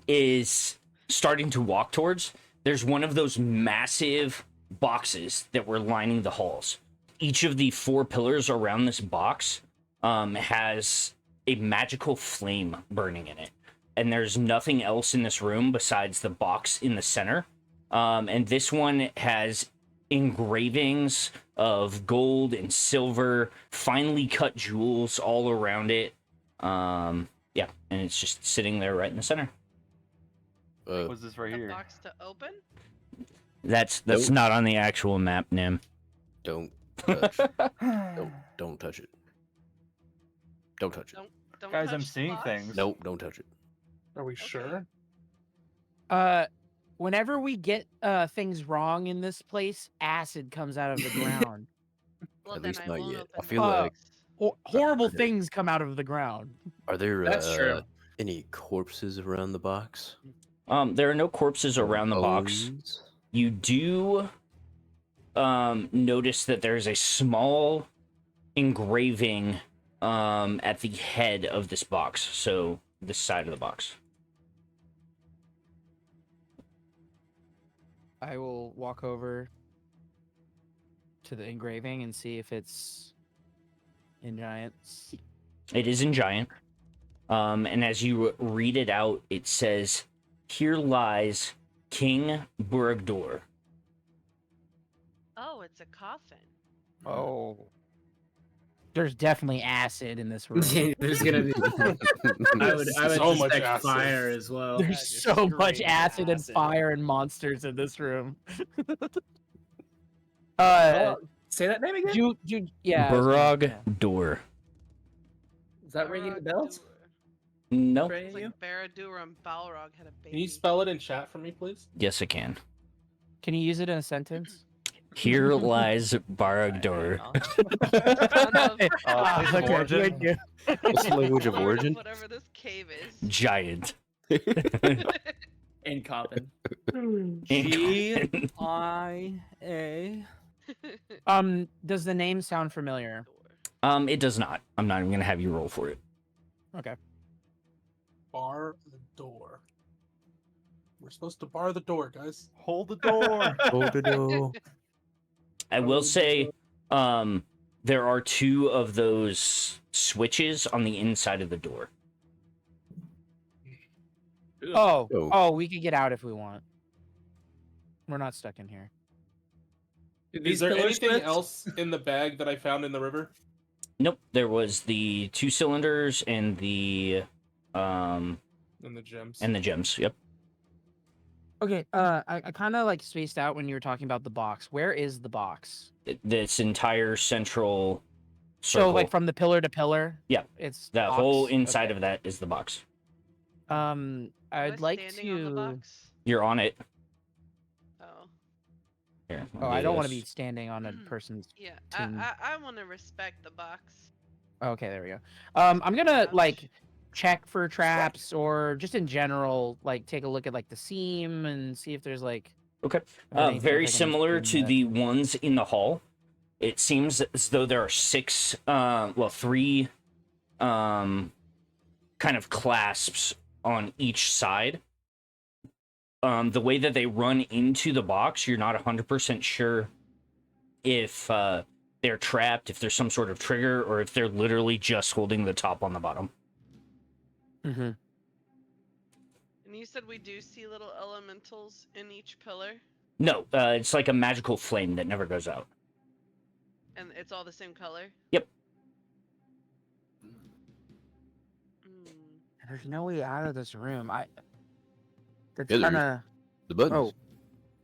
is starting to walk towards. There's one of those massive boxes that were lining the halls. Each of the 4 pillars around this box has a magical flame burning in it, and there's nothing else in this room besides the box in the center. And this one has engravings of gold and silver, finely cut jewels all around it. Yeah, and it's just sitting there right in the center. What's this right A here? box to open? That's Nope. not on the actual map, Nim. Don't touch. don't touch it. Don't touch it. Don't Guys, touch I'm the seeing box. things. Nope, don't touch it. Are we sure? Whenever we get things wrong in this place, acid comes out of the ground. Well, At then least I not won't yet. open I the feel like- box. Horrible things come out of the ground. Are there That's true. any corpses around the box? There are no corpses around the box. Bones? You do notice that there's a small engraving at the head of this box, so this side of the box. I will walk over to the engraving and see if it's in giants. It is in giant. And as you read it out, it says, "Here lies King Burgdor." Oh, it's a coffin. Oh. There's definitely acid in this room. There's gonna be. I would So much suspect acid. fire as well. There's just so much straight acid and acid. fire and monsters in this room. Say that name again. Yeah. I was gonna- yeah. Burgdor. Is that ringing the bells? No. for any It's of you? like Baradur and Balrog had a baby. Can you spell it in chat for me, please? Yes, I can. Can you use it in a sentence? Here lies Burgdor. Okay, origin? thank you. What's the language of Lord origin? Whatever this cave is. Giant. In common. G-I-A. Does the name sound familiar? It does not. I'm not even gonna have you roll for it. Okay. Bar the door. We're supposed to bar the door, guys. Hold the door. Hold the door. I will say, there are 2 of those switches on the inside of the door. Oh, Oh. we could get out if we want. We're not stuck in here. Is there anything else in the bag that I found in the river? Nope. There was the 2 cylinders and the In the gems. and the gems. Yep. Okay, I kind of like spaced out when you were talking about the box. Where is the box? This entire central So circle. like from the pillar to pillar? Yeah, It's that box? whole inside Okay. of that is the box. Am I I'd like standing on the to. box? You're on it. Oh. Here. Oh, I'll I do don't want to be this. standing on a person's. Yeah, Tune. I want to respect the box. Okay, there we go. I'm gonna Ouch. like check for traps or just in general, like take a look at like the seam and see if there's like. Okay. anything Very if I can similar do to that. the ones in the hall. It seems as though there are 3 kind of clasps on each side. The way that they run into the box, you're not 100% sure if they're trapped, if there's some sort of trigger, or if they're literally just holding the top on the bottom. Mm-hmm. And you said we do see little elementals in each pillar, No, it's like a magical flame that never goes out. and it's all the same color. Yep. Mm. There's no way out of this room. That's Yeah, there is. kind of. The buttons. Oh.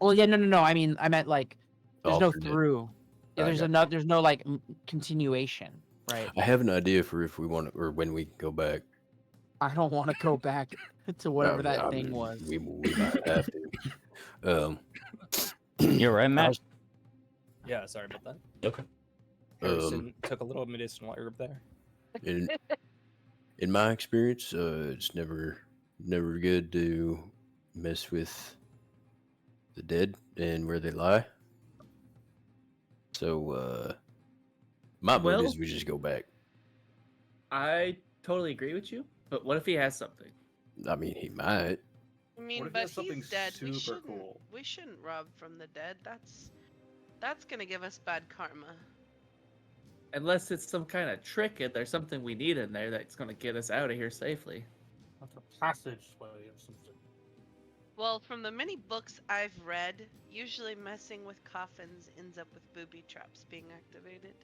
Well, yeah, no. I mean, I meant like there's no Alternate. through. Yeah, I there's got there's no like continuation, right? I have an idea for if we want to, or when we can go back. I don't want to go back to whatever I that mean, thing was. We might have to. You're right, Matt. Yeah, sorry about that. Okay. Harrison took a little medicinal herb there. In my experience, it's never good to mess with the dead and where they lie. So, my vote is we just go back. I totally agree with you, but what if he has something? I mean, he might. I mean, What if he but has something he's dead. We super shouldn't. cool? We shouldn't rob from the dead. That's gonna give us bad karma. Unless it's some kind of trick and there's something we need in there that's going to get us out of here safely. Like a passageway or something. Well, from the many books I've read, usually messing with coffins ends up with booby traps being activated.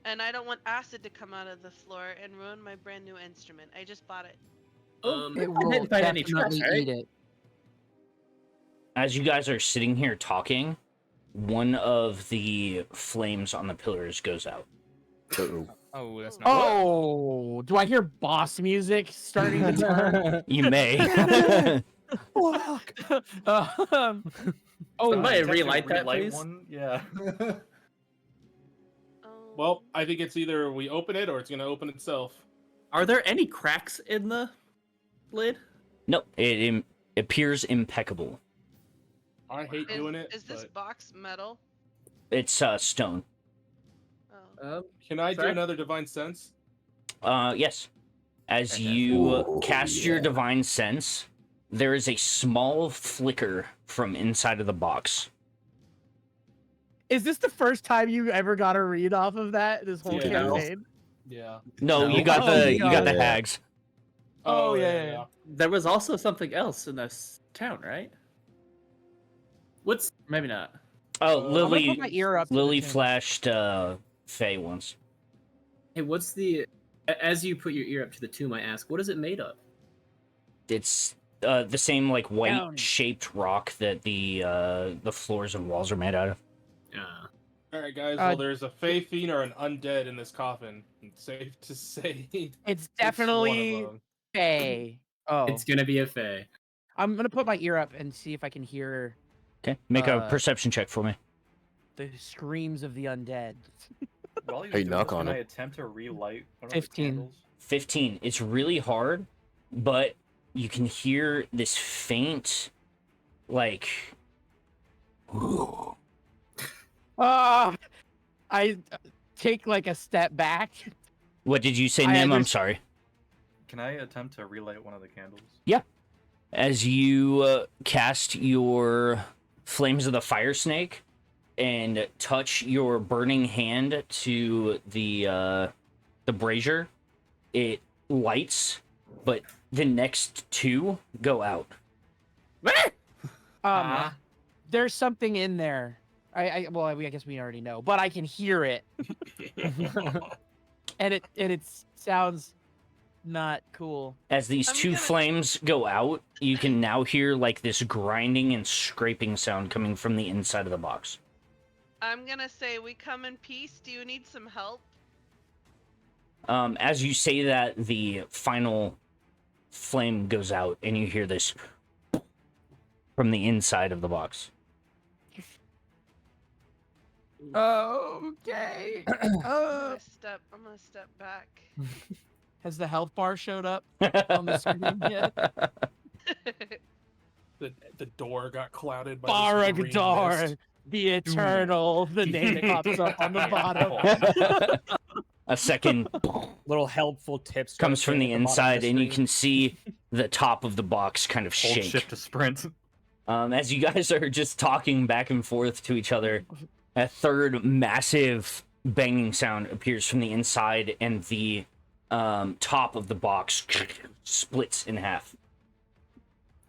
And I don't want acid to come out of the floor and ruin my brand new instrument. I just bought it. It I will didn't find any definitely traps, right? eat it. As you guys are sitting here talking, one of the flames on the pillars goes out. Uh-oh. Oh, that's not. Oh, do I hear boss music starting to turn? You may. Fuck. Somebody Detective relight that, relight please. one? Yeah. Oh. Well, I think it's either we open it or it's gonna open itself. Are there any cracks in the lid? No, it appears impeccable. I hate doing it. Is this but box metal? It's stone. Oh. can I Sorry? do another divine sense? Yes. As Okay. you Ooh, cast your yeah. divine sense, there is a small flicker from inside of the box. Is this the first time you ever got a read off of that this whole Yeah. campaign? Yeah. No, No. you got Oh, you got the God. hags. Oh, yeah. There was also something else in this town, right? What's Maybe not. Oh, I'm I'm gonna Lily put my ear up. to the Lily tune. flashed Faye once. hey? What's the as you put your ear up to the tomb? I ask, what is it made of? It's the same like white Down. shaped rock that the floors and walls are made out of. All right, guys. Uh, Well, there's a Fey Fiend or an undead in this coffin. It's safe to say. It's it's one definitely of them. Faye. Oh, It's gonna be a Fey. I'm gonna put my ear up and see if I can hear Okay, make a Uh, perception check for me. the screams of the undead. While he's Hey, doing knock this, on can I it. attempt to relight one of the 15. candles? 15. It's really hard, but you can hear this faint, like. Ah, I take like a step back. What did you say, I Nim? I'm understand. sorry. Can I attempt to relight one of the candles? As you cast your flames of the fire snake and touch your burning hand to the brazier, it lights, but the next two go out. There's something in there. I guess we already know, but I can hear it, and it sounds not cool. As these I'm two gonna- flames go out, you can now hear like this grinding and scraping sound coming from the inside of the box. I'm gonna say we come in peace. Do you need some help? As you say that, the final flame goes out, and you hear this from the inside of the box. Okay. I'm gonna step back. Has the health bar showed up on the screen yet? The door got clouded by this green Baragdor, mist. the eternal. The name pops up on the bottom. A second Little helpful tips comes from the inside, and you can see the top of the box kind of Hold shake. shift to sprint. As you guys are just talking back and forth to each other, a third massive banging sound appears from the inside, and the top of the box splits in half.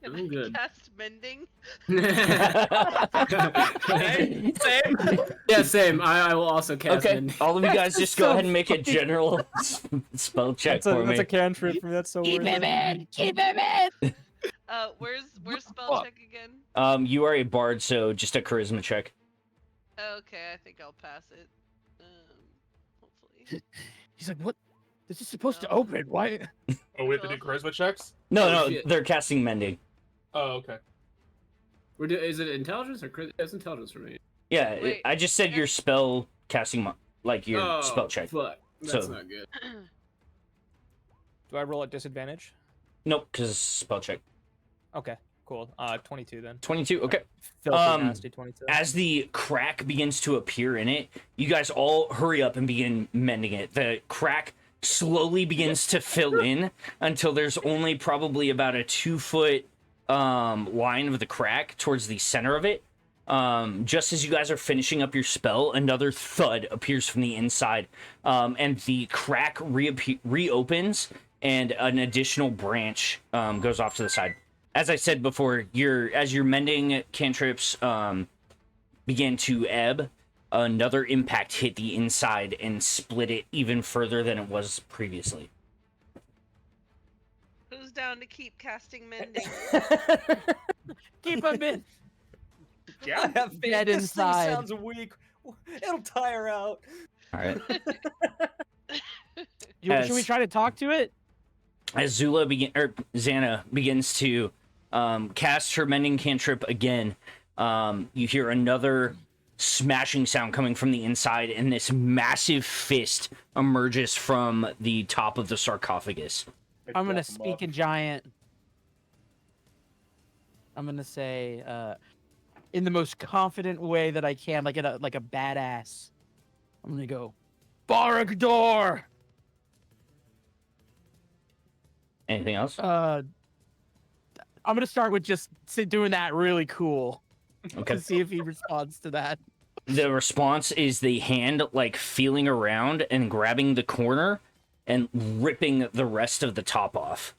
Can Oh, I good. cast mending? Same. Yeah, same. I will also cast. Okay, in. all of you guys just go so ahead and make a general spell check for me. cantrip for me. That's so Keep him in. Keep him in. Where's spell check again? You are a bard, so just a charisma check. Okay, I think I'll pass it. Hopefully. He's like, what? This is supposed to open. Why? Oh, we have to do charisma checks? No, Oh, no, shit. they're casting mending. Oh, okay. Is it intelligence or it's intelligence for me? Yeah, Wait, I just said your spell casting, like your Oh, spell check. Fuck. That's So- not good. Do I roll at disadvantage? Nope, because spell check. Okay, cool. 22 then. 22, okay. Filthy Um, nasty 22. As the crack begins to appear in it, you guys all hurry up and begin mending it. The crack slowly begins to fill in until there's only probably about a 2-foot line of the crack towards the center of it. Just as you guys are finishing up your spell, another thud appears from the inside, and the crack reopens, and an additional branch goes off to the side. As I said before, as your mending cantrips begin to ebb, another impact hit the inside and split it even further than it was previously. Who's down to keep casting mending? Keep him in. Yeah, I have faith. Dead This thing inside. sounds weak. It'll tire out. All right. Should we try to talk to it? As Zannah begins to cast her mending cantrip again, you hear another smashing sound coming from the inside, and this massive fist emerges from the top of the sarcophagus. I'm gonna speak in giant. I'm gonna say, in the most confident way that I can, like a badass. I'm gonna go, Baragdor. Anything else? I'm gonna start with just doing that really cool Okay. to see if he responds to that. The response is the hand like feeling around and grabbing the corner and ripping the rest of the top off.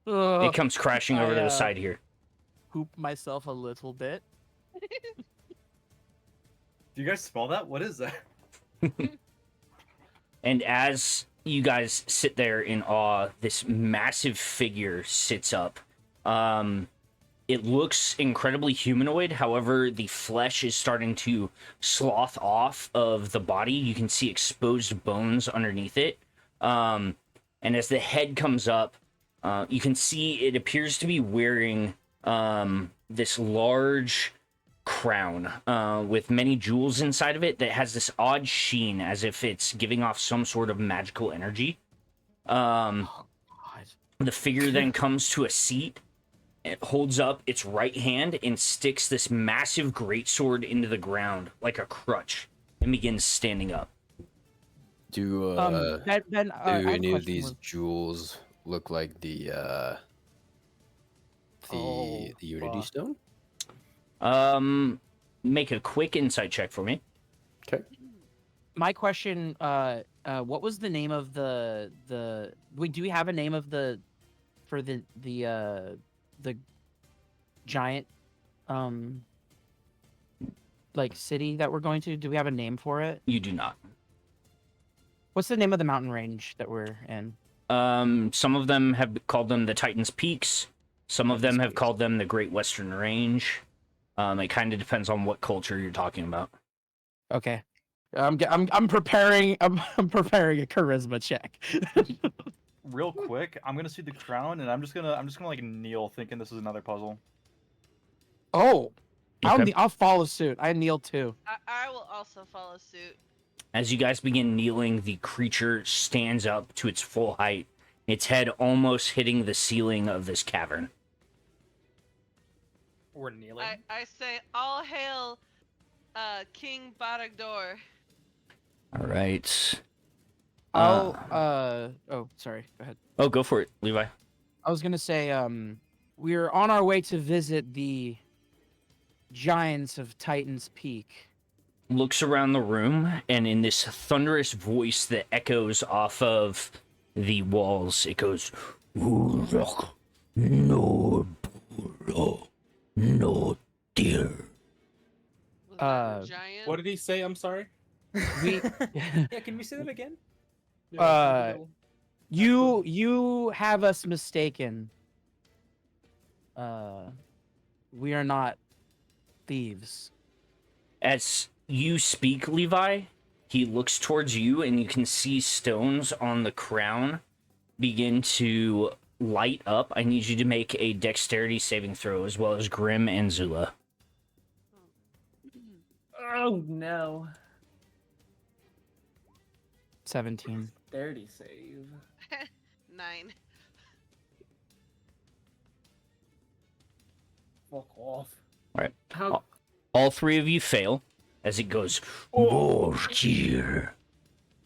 It comes crashing over to the side here. Poop myself a little bit. Do you guys smell that? What is that? And as you guys sit there in awe, this massive figure sits up. It looks incredibly humanoid. However, the flesh is starting to slough off of the body. You can see exposed bones underneath it. And as the head comes up, you can see it appears to be wearing this large crown with many jewels inside of it that has this odd sheen as if it's giving off some sort of magical energy. The figure then comes to a seat. It holds up its right hand and sticks this massive greatsword into the ground like a crutch and begins standing up. Do Ben, I have a any of question these with- jewels look like the Unity Stone? Make a quick insight check for me. Okay. My question, what was the name of the do we have a name of the giant like city that we're going to? Do we have a name for it? You do not. What's the name of the mountain range that we're in? Some of them have called them the Titan's Peaks. Some of them Titan's have Peaks. called them the Great Western Range. It kind of depends on what culture you're talking about. Okay. I'm preparing I'm preparing a charisma check. Real quick, I'm gonna see the crown, and I'm just gonna like kneel, thinking this is another puzzle. Oh, Okay. I'll follow suit. I kneel too. I will also follow suit. As you guys begin kneeling, the creature stands up to its full height, its head almost hitting the ceiling of this cavern. We're kneeling. I say, all hail, King Baragdor. All right. Oh, sorry. Go ahead. Oh, go for it, Levi. I was gonna say, we're on our way to visit the giants of Titan's Peak. Looks around the room, and in this thunderous voice that echoes off of the walls, it goes, "Uruk, no burro, no deer." Was that a giant? What did he say? I'm sorry. We, Yeah, can we say that again? Yeah, you have us mistaken. We are not thieves. As you speak, Levi, he looks towards you, and you can see stones on the crown begin to light up. I need you to make a dexterity saving throw, as well as Grimm and Zula. Oh no. 17. Dexterity save. 9. Fuck off. How? All three of you fail, as it goes, more deer.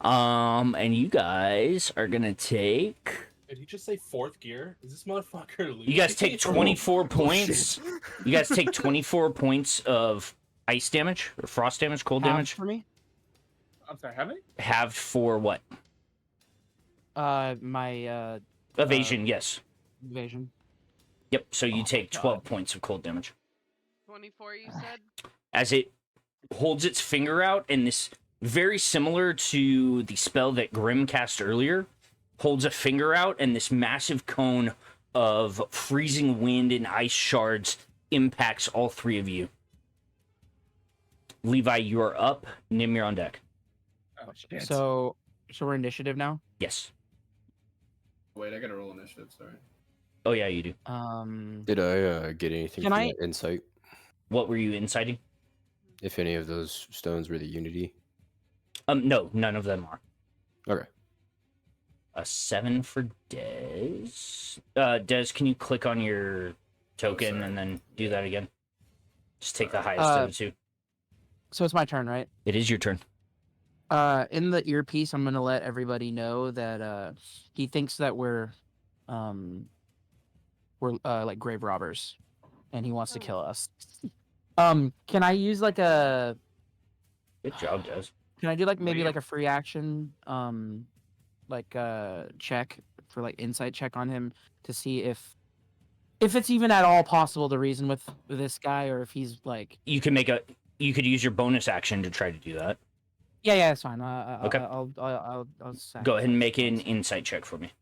And you guys are gonna take... Did he just say fourth gear? Is this motherfucker losing? You guys take 24 points. You guys take 24 points of ice damage, or frost damage, cold Half damage. for me. I'm sorry, how many? Halved for what? My Evasion, yes. evasion. Yep, so you Oh my take God. 12 points of cold damage. 24, you said? As it holds its finger out, and this, very similar to the spell that Grimm cast earlier, holds a finger out, and this massive cone of freezing wind and ice shards impacts all three of you. Levi, you are up. Nim, you're on deck. Oh shit. So we're initiative now. Yes. Wait, I gotta roll initiative. Sorry. Oh, yeah, you do. Did I get anything Can from I- that insight? What were you inciting? If any of those stones were the Unity? No, none of them are. Okay. A 7 for Dez. Dez, can you click on your token sorry. and then do that again? Just take the highest of the two. So it's my turn, right? It is your turn. In the earpiece, I'm gonna let everybody know that he thinks that we're like grave robbers, and he wants to kill us. Can I use like a? Good job, Des. Can I do like What do maybe you- like a free action, like check for like insight check on him to see if it's even at all possible to reason with this guy, or if he's like. You could use your bonus action to try to do that. Yeah, it's fine. Okay. I'll Go ahead and make an sacrifice. insight check for me.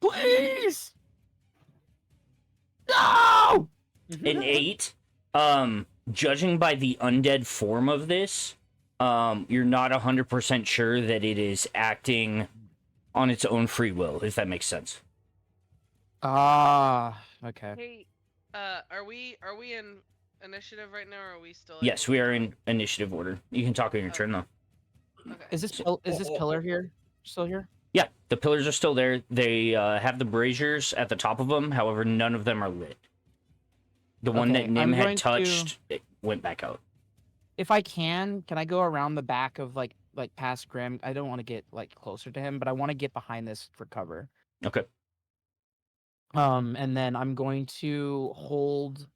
Please. No. An 8. Judging by the undead form of this, you're not 100% sure that it is acting on its own free will, if that makes sense. Ah. Okay. Hey, are we in initiative right now, or are we still? Yes, we are in initiative order. You can talk on your turn, though. Okay. Is this pillar here still here? Yeah, the pillars are still there. They have the braziers at the top of them. However, none of them are lit. The one Okay, that Nim I'm had going to- touched, it went back out. If I can I go around the back of like past Grimm? I don't want to get like closer to him, but I want to get behind this for cover. Okay. And then I'm going to hold.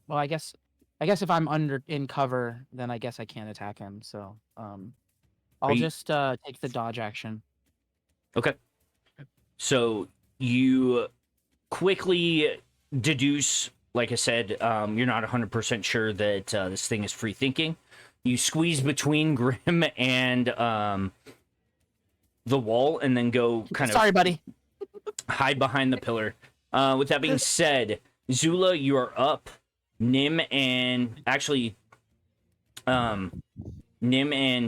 Well, I guess if I'm in cover, then I guess I can't attack him. So I'll you- just take the dodge action. Okay. So you quickly deduce, like I said, you're not 100% sure that this thing is free thinking. You squeeze between Grimm and the wall and then go kind of Sorry, buddy. hide behind the pillar. With that being said, Zula, you are up. Nim and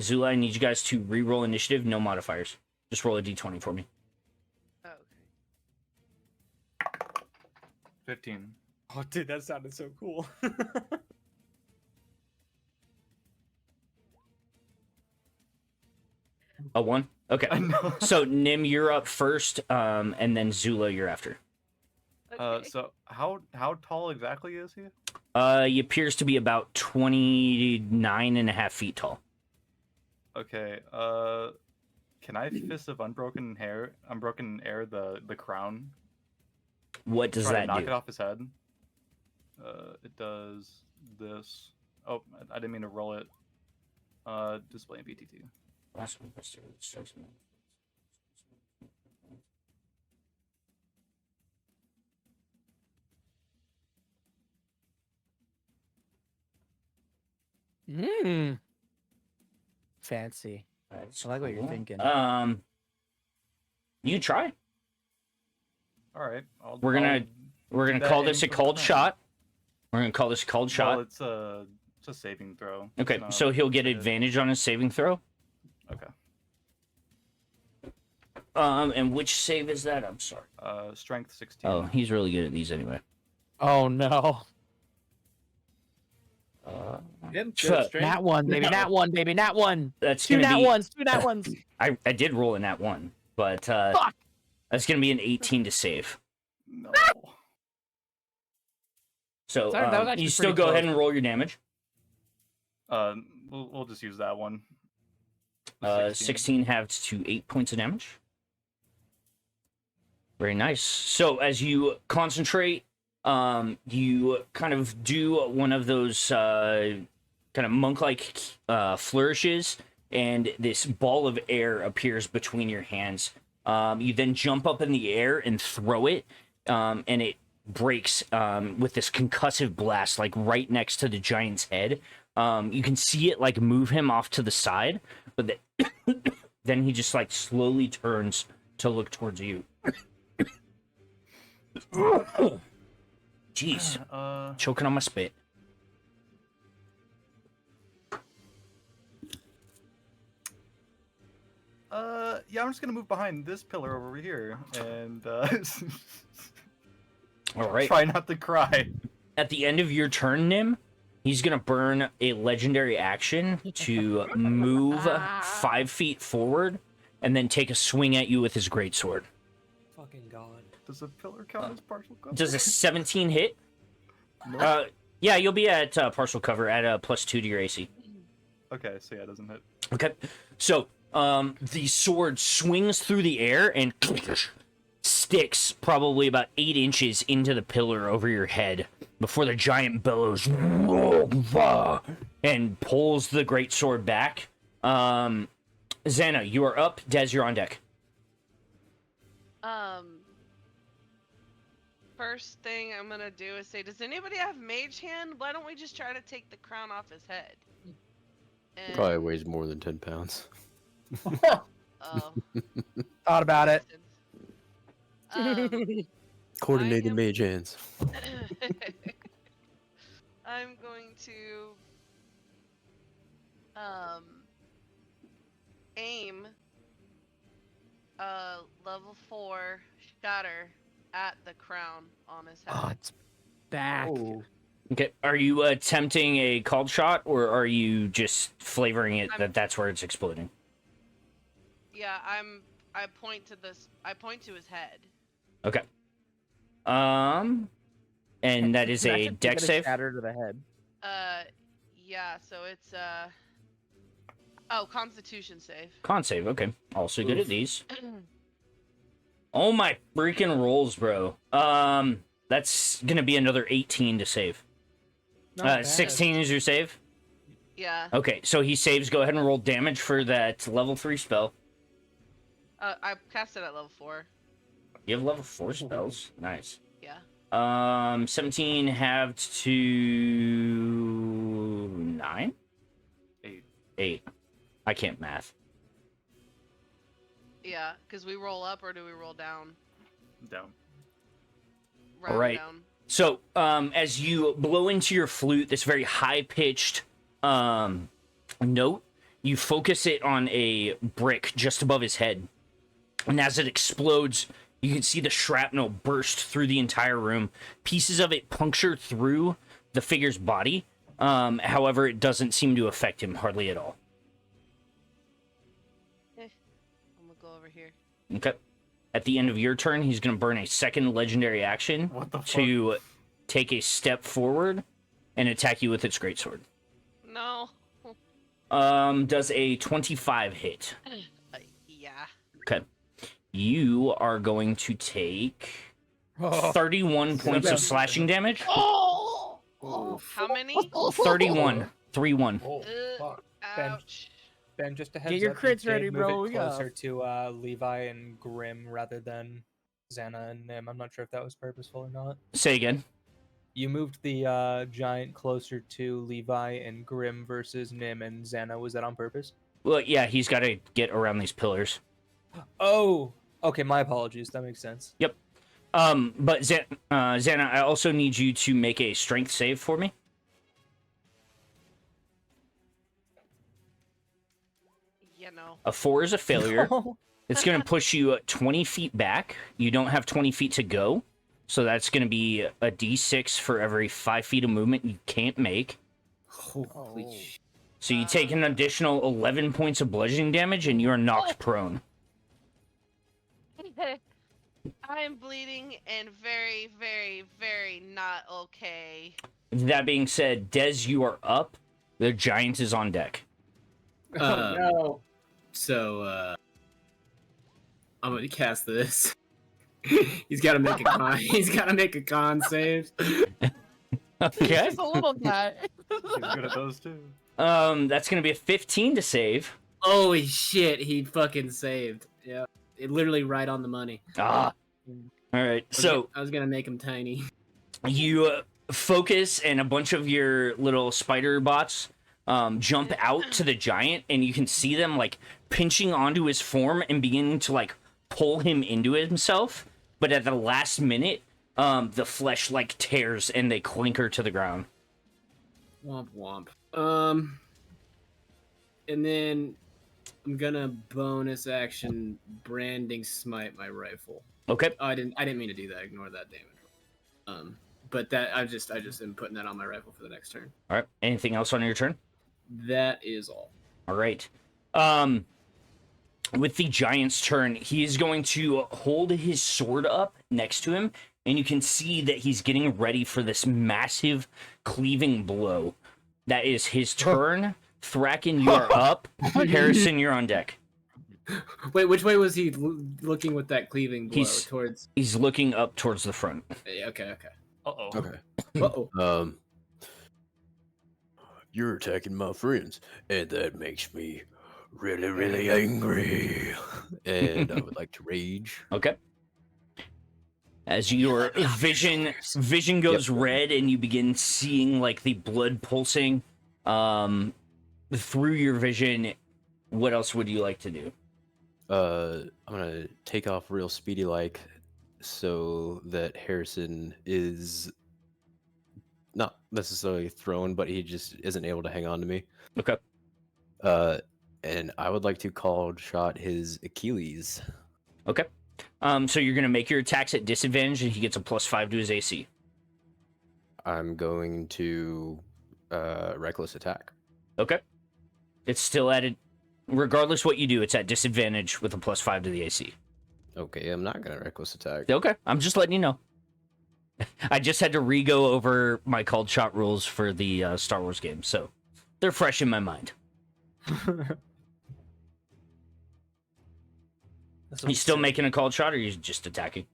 Zula, I need you guys to re-roll initiative, no modifiers. Just roll a d20 for me. Oh, 15. Oh, dude, that sounded so cool. A 1? Okay. I know. So Nim, you're up first, and then Zula, you're after. okay. So how tall exactly is he? He appears to be about 29 and a half feet tall. Okay. Can I fist of unbroken air the crown? What does Try to that knock do? it off his head. It does this. Oh, I didn't mean to roll it. Display in BTT. Mmm. Fancy. I like what you're thinking. You try. All right. We're gonna do that call this a aim for the called crown. shot. We're gonna call this a called shot. Well, it's a saving throw. Okay, It's not- so he'll get it- advantage on his saving throw. Okay. And which save is that? I'm sorry. Strength 16. Oh, he's really good at these anyway. Oh no. Again, Fuck. good strength. Nat one, baby. No. Nat one, baby. Nat one. That's Two gonna nat be. ones. Two nat ones. I did roll in that one, but Fuck. that's gonna be an 18 to save. No. So Sorry, that was actually you still pretty go ahead close. and roll your damage. We'll just use that one. 16 halved to 8 points of damage. Very nice. So as you concentrate, you kind of do one of those kind of monk-like flourishes, and this ball of air appears between your hands. You then jump up in the air and throw it, and it breaks with this concussive blast, like right next to the giant's head. You can see it like move him off to the side, but then he just like slowly turns to look towards you. Jeez, choking on my spit. Yeah, I'm just gonna move behind this pillar over here and All right. try not to cry. At the end of your turn, Nim, he's gonna burn a legendary action to move 5 feet forward, and then take a swing at you with his greatsword. Fucking god. Does a pillar count as partial cover? Does a 17 hit? No. Yeah, you'll be at partial cover at a +2 to your AC. Okay, so yeah, it doesn't hit. sticks probably about 8 inches into the pillar over your head before the giant bellows and pulls the greatsword back. Zannah, you are up. Des, you're on deck. First thing I'm gonna do is say, does anybody have mage hand? Why don't we just try to take the crown off his head? And... Probably weighs more than 10 pounds. Oh. Thought about it. Coordinated mage hands. I'm going to aim level 4 shatter at the crown on his head. Oh, it's back. Oh. Okay, are you attempting a called shot, or are you just flavoring it that that's where it's exploding? Yeah, I point to his head. Okay. And that is a Imagine deck taking save. Shatter to the head. Yeah, so it's Constitution save. Con save, okay. Also good at these. Oh my freaking rolls, bro. That's gonna be another 18 to save. 16 is your save? Yeah. Okay, so he saves. Go ahead and roll damage for that level 3 spell. I cast it at level 4. You have level 4 spells? Nice. Yeah. 17 halved to 9? 8. I can't math. Yeah, because we roll up or do we roll down? Down. Round All right. down. So, as you blow into your flute, this very high-pitched note, you focus it on a brick just above his head. And as it explodes, you can see the shrapnel burst through the entire room. Pieces of it puncture through the figure's body. However, it doesn't seem to affect him hardly at all. I'm gonna go over here. Okay. At the end of your turn, he's going to burn a second legendary action to take a step forward and attack you with its greatsword. No. Does a 25 hit? Yeah. Okay. You are going to take 31 points of slashing damage. How many? 31. 3-1. Oh, fuck. Ouch. Ben, just a heads Get your up, you crits ready, did bro. Move We it got- closer to Levi and Grimm rather than Zannah and Nim. I'm not sure if that was purposeful or not. Say again. You moved the giant closer to Levi and Grimm versus Nim and Zannah. Was that on purpose? Well, yeah, he's got to get around these pillars. Oh, okay. My apologies. That makes sense. Yep. But Zannah, I also need you to make a strength save for me. You know. A 4 is a failure. No. It's going to push you 20 feet back. You don't have 20 feet to go. So that's going to be a d6 for every 5 feet of movement you can't make. Holy shit. So you take an additional 11 points of bludgeoning damage, and you are knocked prone. I am bleeding and very, very, very not okay. That being said, Des, you are up. The giant is on deck. No. So, I'm gonna cast this. He's gotta make a con. He's gotta make a con save. Okay. Just a little guy. He's good at those too. That's going to be a 15 to save. Holy shit! He fucking saved. Yeah, it literally right on the money. Ah. All right. So I was gonna make him tiny. you focus, and a bunch of your little spider bots jump out to the giant, and you can see them like pinching onto his form and beginning to like pull him into himself. But at the last minute, the flesh like tears and they clinker to the ground. Womp womp. And then I'm gonna bonus action branding smite my rifle. Okay. Oh, I didn't mean to do that. Ignore that damage. But that I just am putting that on my rifle for the next turn. All right. Anything else on your turn? That is all. All right. With the giant's turn, he is going to hold his sword up next to him, and you can see that he's getting ready for this massive cleaving blow. That is his turn. Thracken, you are up. Hareson, you're on deck. Wait, which way was he looking with that cleaving blow? He's- Towards. He's looking up towards the front. Yeah, okay. Uh-oh. Okay. Uh-oh. You're attacking my friends, and that makes me really, really angry. And I would like to rage. Okay. As your vision goes red and you begin seeing like the blood pulsing through your vision, what else would you like to do? I'm gonna take off real speedy like so that Hareson is not necessarily thrown, but he just isn't able to hang on to me. Okay. And I would like to call shot his Achilles. Okay. So you're gonna make your attacks at disadvantage and he gets a +5 to his AC. I'm going to reckless attack. Okay. It's still at it. Regardless what you do, it's at disadvantage with a +5 to the AC. Okay, I'm not gonna reckless attack. Okay, I'm just letting you know. I just had to re-go over my called shot rules for the Star Wars game, so they're fresh in my mind. You still making a called shot, or you just attacking?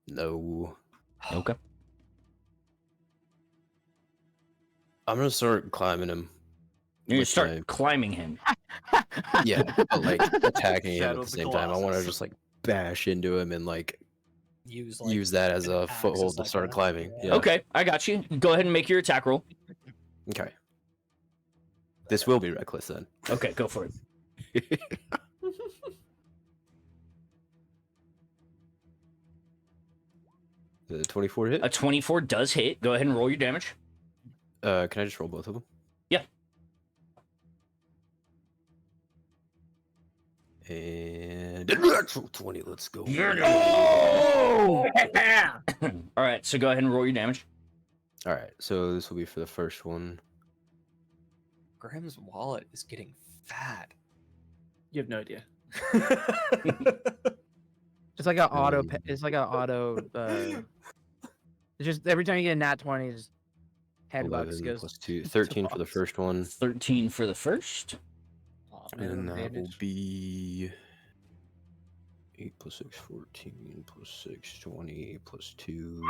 No. Okay. I'm gonna start climbing him. You're gonna with start my- climbing him. Yeah, but, like attacking him Shadow at the of the same time. I want to Colossus. just like bash into him and like Use use that as a axis foothold to like start that. climbing. Yeah. Yeah. Okay, I got you. Go ahead and make your attack roll. Okay. This will be reckless then. Okay, go for it. The 24 hit. A 24 does hit. Go ahead and roll your damage. Can I just roll both of them? Yeah. And natural 20. Let's go. Oh! All right, so go ahead and roll your damage. All right. So this will be for the first one. Grimm's wallet is getting fat. You have no idea. It's like an auto. Um, It's like an auto. It's just every time you get a nat 20, just headbutt 11 goes. plus 2. 13 for the first one. 13 for the first. And that will advantage. be 8 plus 6, 14 plus 6, 20 plus 2,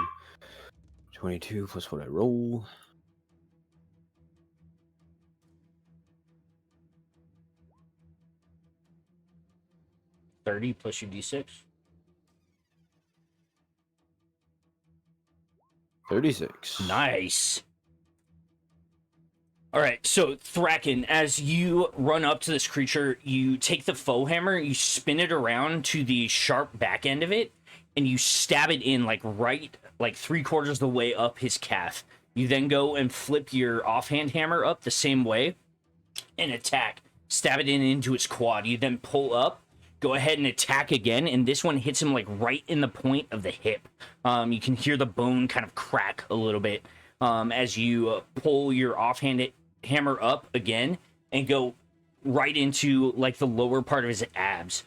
22 plus what I roll. $30 plus your D6. 36. Nice. All right, so Thracken, as you run up to this creature, you take the Foehammer, you spin it around to the sharp back end of it, and you stab it in like right, like 3/4 of the way up his calf. You then go and flip your offhand hammer up the same way and attack. Stab it in into his quad. You then pull up, go ahead and attack again, and this one hits him like right in the point of the hip. You can hear the bone kind of crack a little bit as you pull your offhand hammer up again and go right into like the lower part of his abs.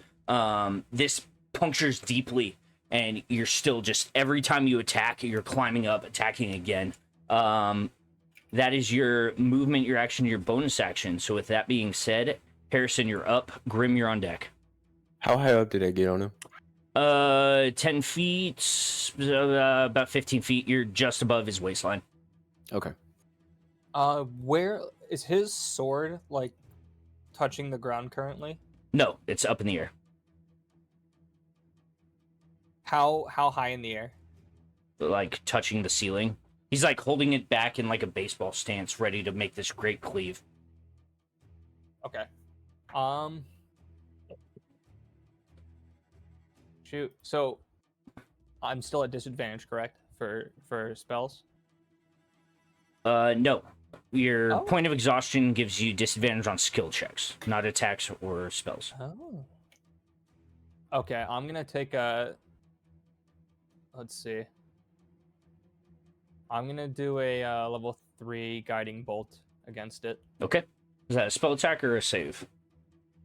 This punctures deeply, and you're still just every time you attack, you're climbing up, attacking again. That is your movement, your action, your bonus action. So with that being said, Hareson, you're up. Grimm, you're on deck. How high up did I get on him? 10 feet, about 15 feet. You're just above his waistline. Okay. Where is his sword like touching the ground currently? No, it's up in the air. How high in the air? Like touching the ceiling. He's like holding it back in like a baseball stance, ready to make this great cleave. Okay. Shoot. So I'm still at disadvantage, correct? For spells? No. Your Oh. point of exhaustion gives you disadvantage on skill checks, not attacks or spells. Oh. Okay, I'm gonna take a. Let's see. I'm gonna do a level 3 guiding bolt against it. Okay. Is that a spell attack or a save?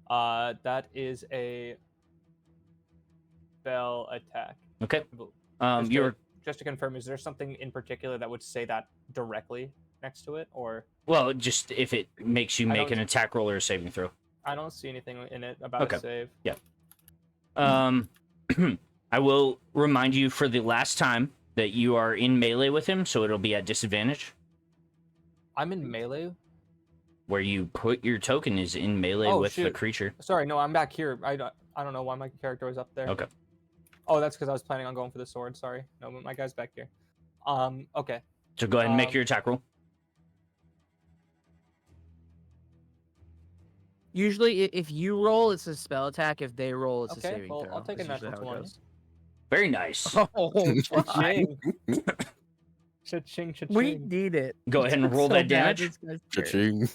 That is a spell attack. Okay. Just to- You're Just to confirm, is there something in particular that would say that directly next to it, or? well, just if it makes you I make don't- an attack roll or a saving throw. I don't see anything in it about Okay. a save. Yeah. I will remind you for the last time that you are in melee with him, so it'll be at disadvantage. I'm in melee. Where you put your token is in melee Oh, with the shoot. creature. Sorry, no, I'm back here. I don't know why my character was up there. Okay. Oh, that's because I was planning on going for the sword. Sorry. No, but my guy's back here. Okay. So go ahead and make your attack roll. Usually, if you roll, it's a spell attack. If they roll, it's a Okay, saving well, throw. I'll take a That's usually natural how it 20. goes. Very nice. Oh, Cha-ching. Cha-ching, cha-ching. we need it. Go ahead and roll So that bad, damage. this guy's scared. Cha-ching.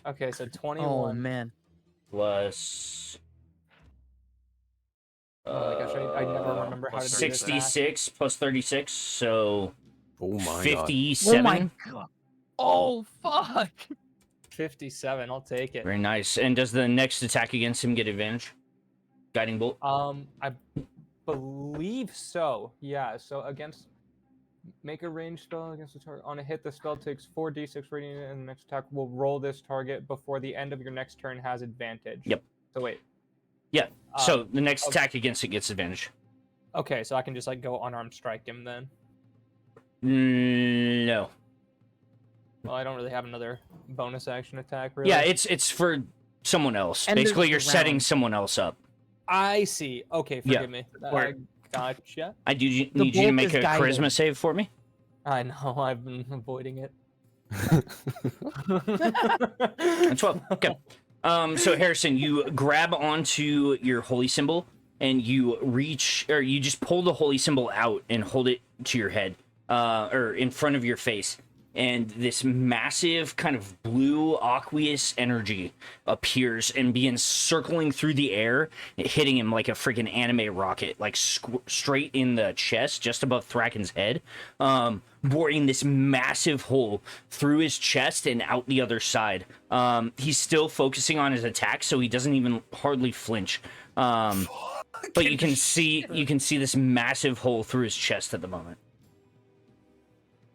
Okay, so 21. Oh man. Plus. Oh my gosh, I never remember how to do this. 66 plus 36, so Oh my god. 57. Oh my god. Oh fuck. 57, I'll take it. Very nice. And does the next attack against him get advantage? Guiding bolt? I believe so. Yeah, so make a ranged spell against the target. On a hit, the spell takes 4d6 radiant, and the next attack will roll this target before the end of your next turn has advantage. Yep. So wait. Yeah. So the next okay. attack against it gets advantage. Okay, so I can just like go unarmed strike him then. No. Well, I don't really have another bonus action attack, really. Yeah, it's for someone else. And Basically, you're there's the setting round. someone else up. I see. Okay, Yeah. forgive me. Or- Gotcha. I do need The you to bolt make is a guided. charisma save for me. I know, I've been avoiding it. That's well. Okay. So Harrison, you grab onto your holy symbol and you reach, or you just pull the holy symbol out and hold it to your head, or in front of your face. And this massive kind of blue aqueous energy appears and begins circling through the air, hitting him like a freaking anime rocket, like straight in the chest, just above Thracken's head, boring this massive hole through his chest and out the other side. He's still focusing on his attack, so he doesn't even hardly flinch. But you can see this massive hole through his chest at the moment.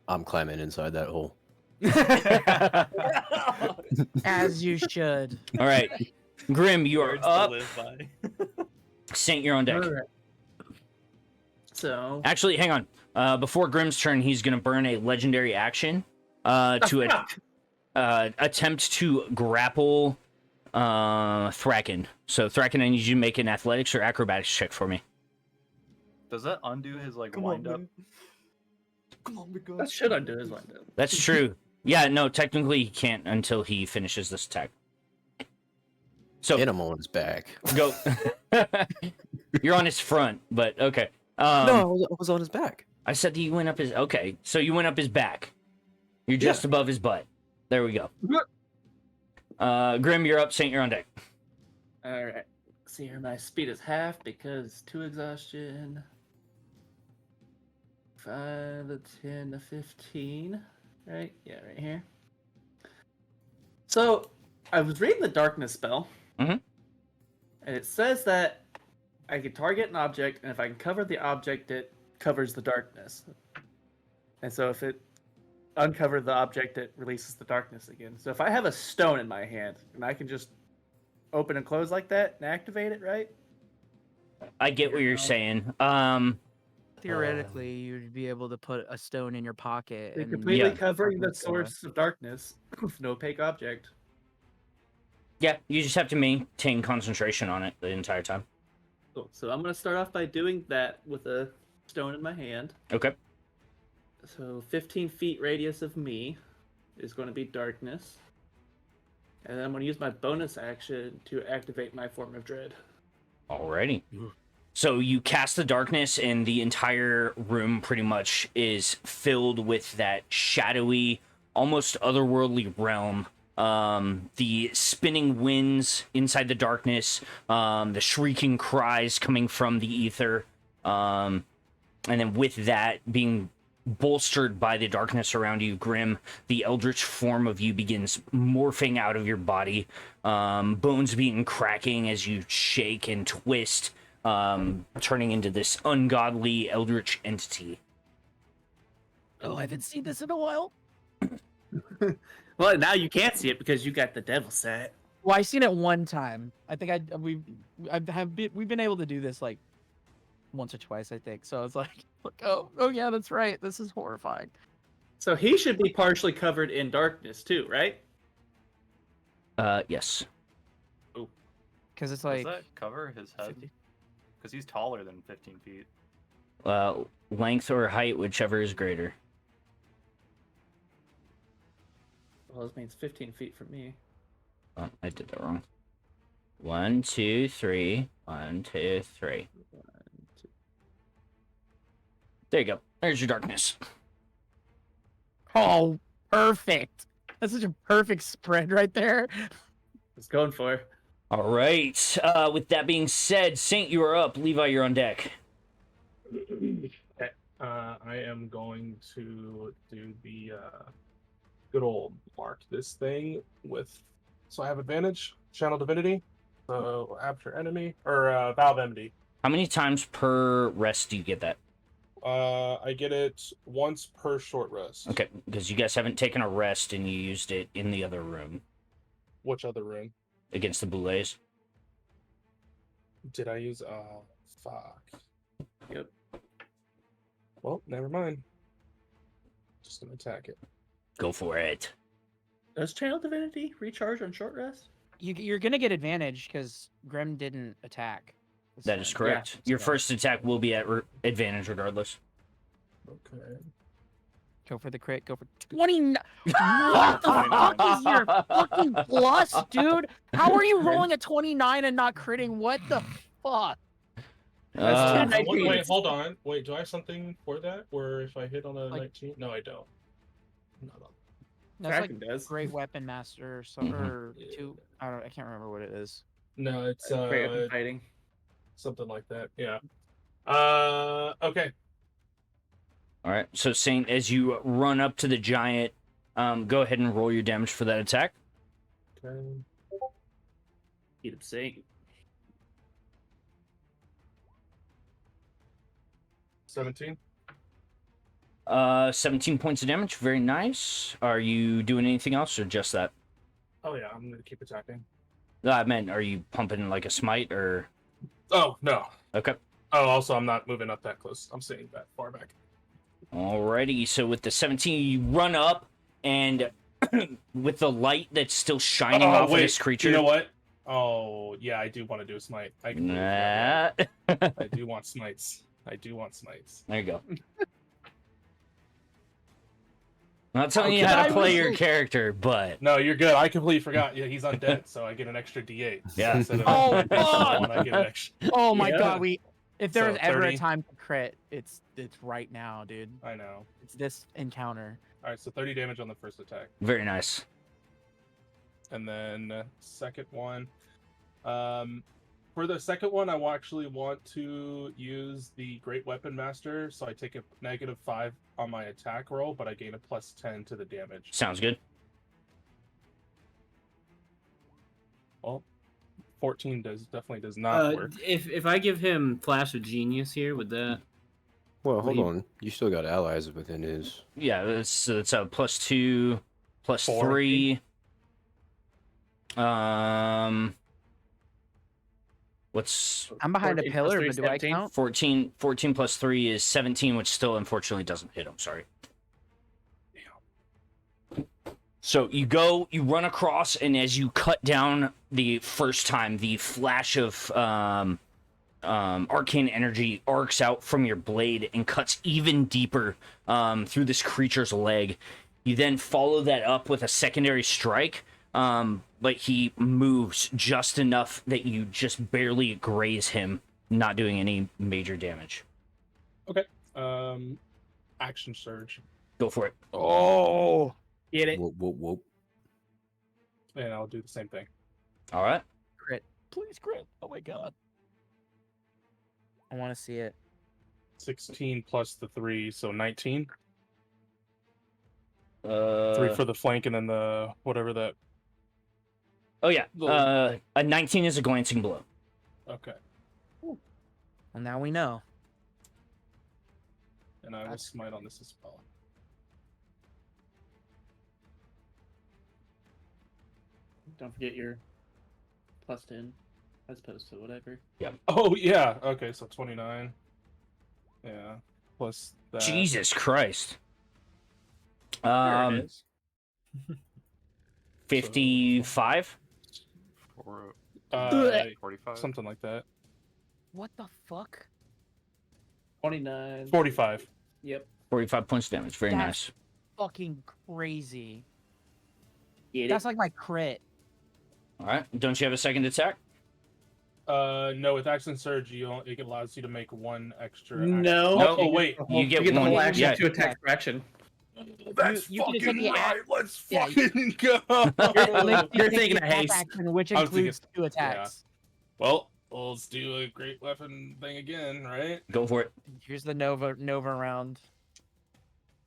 I'm climbing inside that hole. As you should. All right, Grimm, you are Words to up. live by. Saint, you're on deck. Alright. So Actually, hang on. Before Grimm's turn, he's going to burn a legendary action to attempt to grapple Thracken. So, Thracken, I need you to make an athletics or acrobatics check for me. Does that undo his like Come on, wind up? man. Come on, big guy. that should undo his wind up. That's true. Yeah, no, technically he can't until he finishes this attack. So, And I'm on his back. go. You're on his front, but okay. No, I was on his back. I said that you went up his... Okay, so you went up his back. You're just above his butt. There we go. Grimm, you're up. Saint, you're on deck. Alright. See here, my speed is half because 2 exhaustion. 5 to 10 to 15. Right? Yeah, right here. So, I was reading the darkness spell. Mhm. And it says that I can target an object, and if I can cover the object, it covers the darkness. And so if it uncovers the object, it releases the darkness again. So if I have a stone in my hand, and I can just open and close like that and activate it, right? I get what you're saying. Theoretically, you'd be able to put a stone in your pocket. They're And completely Yeah. covering the Darkness door. source of darkness with no opaque object. Yeah, you just have to maintain concentration on it the entire time. Cool. So I'm going to start off by doing that with a stone in my hand. Okay. So 15 feet radius of me is going to be darkness. And then I'm going to use my bonus action to activate my form of dread. Alrighty. So you cast the darkness, and the entire room pretty much is filled with that shadowy, almost otherworldly realm. The spinning winds inside the darkness, the shrieking cries coming from the ether, and then with that being bolstered by the darkness around you, Grimm, the eldritch form of you begins morphing out of your body, bones being cracking as you shake and twist, turning into this ungodly eldritch entity. Oh, I haven't seen this in a while. Well, now you can't see it because you got the devil set. Well, I seen it one time. I think we've been able to do this like once or twice, I think. So it's like, oh yeah, that's right. This is horrifying. So he should be partially covered in darkness too, right? Yes. Because it's Does like that cover his head? 50. Because he's taller than 15 feet. Length or height, whichever is greater. Well, this means 15 feet from me. Oh, I did that wrong. 1, 2, 3. 1, 2, 3. There you go. There's your darkness. Oh, perfect. That's such a perfect spread right there. It's going for. All right. With that being said, Saint, you are up. Levi, you're on deck. Okay. I am going to do the good old mark this thing with. So I have advantage, channel divinity, so after enemy or vow of enmity. How many times per rest do you get that? I get it once per short rest. Okay, because you guys haven't taken a rest and you used it in the other room Which other room against the Boulets. did I use? Fuck. Yep. Well, never mind. Just gonna attack it. Go for it. Does channel divinity recharge on short rest? You're gonna get advantage because Grimm didn't attack. this That is time. correct. Your Yeah. first attack will be at advantage regardless. Okay. Go for the crit. Go for 29. What the fuck is your fucking plus, dude? How are you rolling a 29 and not critting? What the fuck? Wait, hold on. Wait, do I have something for that? Where if I hit on a Like- 19? No, I don't. No. That's Kraken like does. Great Weapon Master or some Mhm. or two. I can't remember what it is. No, it's Great weapon fighting. something like that. Yeah. Okay. All right. So, Saint, as you run up to the giant, go ahead and roll your damage for that attack. Okay. Eat him sing. 17. 17 points of damage. Very nice. Are you doing anything else or just that? Oh yeah, I'm gonna keep attacking. No, I meant, are you pumping like a smite or? Oh no. Okay. Oh, also I'm not moving up that close. I'm sitting that far back. Alrighty. So with the 17, you run up and with the light that's still shining off of this creature. You know what? Oh yeah, I do want to do a smite. I can Nah. I do want smites. I do want smites. There you go. I'm not telling you how to play your character, but No, you're good. I completely forgot. Yeah, he's undead, so I get an extra D8. Yeah. Instead of Oh, an additional fuck! one, I get an extra. Oh my Yeah. god, if there So, was ever 30. a time to crit, it's right now, dude. I know. It's this encounter. All right, so 30 damage on the first attack, very nice. and then second one. For the second one, I will actually want to use the Great Weapon Master, so I take a -5 on my attack roll, but I gain a +10 to the damage. Sounds good. Well, 14 definitely does not work. If I give him Flash of Genius here, would that? Well, hold Leave. on. You still got allies within his. Yeah, it's a +2, Four. +3. What's I'm behind a 14 plus pillar, 3 but do I 17? count? 14 +3 is 17, which still unfortunately doesn't hit him. Sorry. So you run across, and as you cut down the first time, the flash of arcane energy arcs out from your blade and cuts even deeper through this creature's leg. You then follow that up with a secondary strike, but he moves just enough that you just barely graze him, not doing any major damage. Okay. Action surge, Go for it. Oh, Get it. Whoop, whoop, whoop. and I'll do the same thing. All right. crit! Please crit! Oh my god, I want to see it. 16 plus the 3, so 19. 3 Uh, for the flank, and then the whatever that. oh yeah. A 19 is a glancing blow. Okay. Well, now we know. And I will That's smite on this as well. Don't forget your +10 as opposed to whatever. Oh yeah. Okay, so 29. Yeah. Plus that. Jesus Christ. There it is. 55? For 45. Something like that. What the fuck? 29. 45. Yep. 45 points damage. Very That's- nice. Fucking crazy. Get That's like my crit. All right. Don't you have a second attack? No, with action surge, it allows you to make one extra. Action. No. Oh wait. You get the one. whole action Yeah. to attack for action. That's you can attack fucking the right. Let's yeah, fucking go. You're thinking of haste. action, which I was thinking- includes 2 attacks. Well, let's do a great weapon thing again, right? Go for it. Here's the Nova round.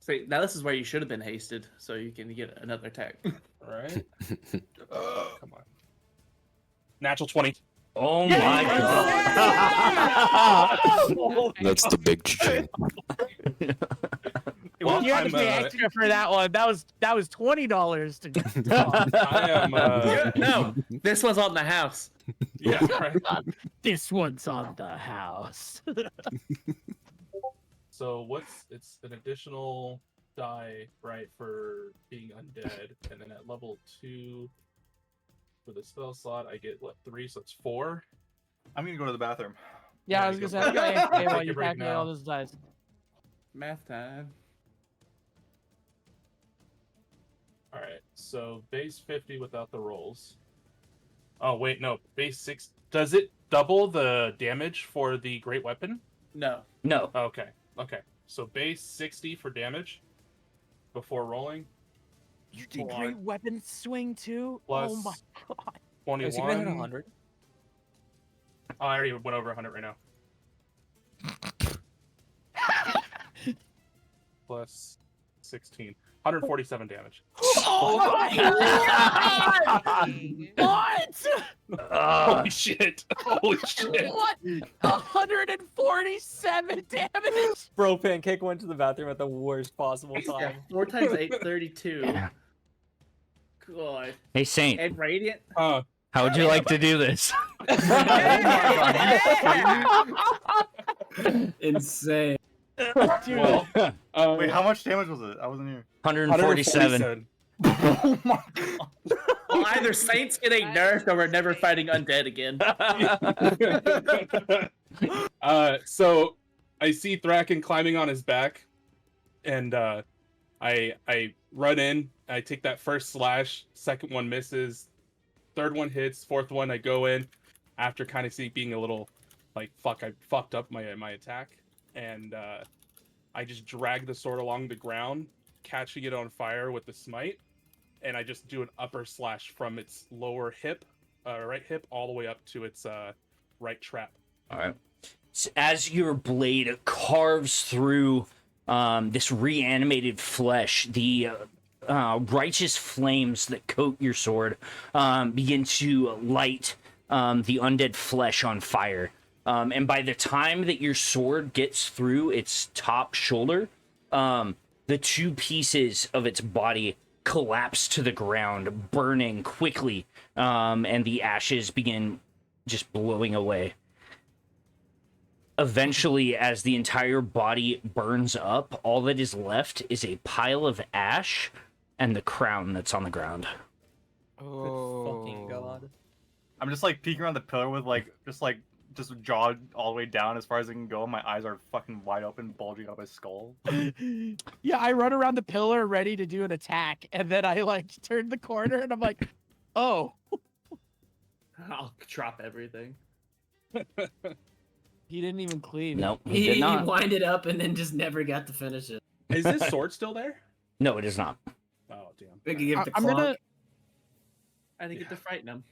See, now this is where you should have been hasted, so you can get another attack. Right. Come on. Natural 20. Oh my god. That's the big ching. Well, You had to I'm, pay extra for that one. That was $20 to get. I am. No, this one's on the house. Yeah. Right. This one's on the house. So it's an additional die, right, for being undead, and then at level 2 for the spell slot, I get 3, so it's 4. I'm gonna go to the bathroom. Yeah, I was gonna say, okay, Take while your you're break packing now. all those dice. Math time. All right, so base 50 without the rolls. Oh wait, no, base 6. Does it double the damage for the great weapon? No. No. Okay, okay. So base 60 for damage before rolling. You did great weapon swing too? Plus Oh my god. 21. Is he gonna hit 100? Oh, I already went over 100 right now. Plus 16. 147 damage. Oh my god! What? Holy shit! Holy shit! What? 147 damage? Bro, Pancake went to the bathroom at the worst possible Yeah, time. 4 times 8, 32. God. Hey, Saint, And Radiant? Uh, how would you like to do this? Insane. well, Wait, how much damage was it? I wasn't here. 147. Oh my god. Well, either Saint's getting nerfed or we're never fighting undead again. So I see Thracken climbing on his back, and I run in. I take that first slash. Second one misses. Third one hits. Fourth one I go in. After kind of being a little like fuck, I fucked up my attack, and I just drag the sword along the ground, catching it on fire with the smite, and I just do an upper slash from its lower hip, right hip, all the way up to its right trap. All right. As your blade carves through this reanimated flesh, the righteous flames that coat your sword begin to light the undead flesh on fire. And by the time that your sword gets through its top shoulder, the 2 pieces of its body collapse to the ground, burning quickly, and the ashes begin just blowing away. Eventually, as the entire body burns up, all that is left is a pile of ash and the crown that's on the ground. Oh. Fucking god. I'm just like peeking around the pillar with just jaw all the way down as far as I can go. My eyes are fucking wide open, bulging out my skull. Yeah, I run around the pillar ready to do an attack, and then I like turn the corner and I'm like, oh. I'll drop everything. He didn't even cleave. Nope, he did He not. winded up and then just never got to finish it. Is this sword still there? No, it is not. Oh damn. We could give it the I'm clock. gonna. I didn't get to frighten him.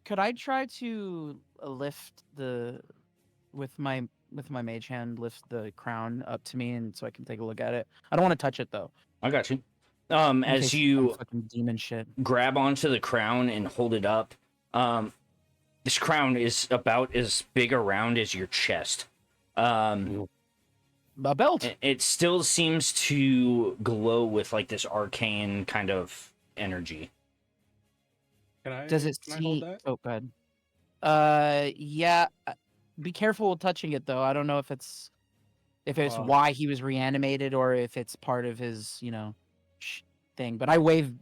Could I try to lift with my mage hand, lift the crown up to me, and so I can take a look at it? I don't want to touch it though. I got you. in As case some you fucking demon shit. grab onto the crown and hold it up, this crown is about as big around as your chest. A belt. It still seems to glow with like this arcane kind of energy. Does it Can I hold see? that? Oh, good. Yeah. Be careful touching it though. I don't know if it's why he was reanimated or if it's part of his, thing. But I wave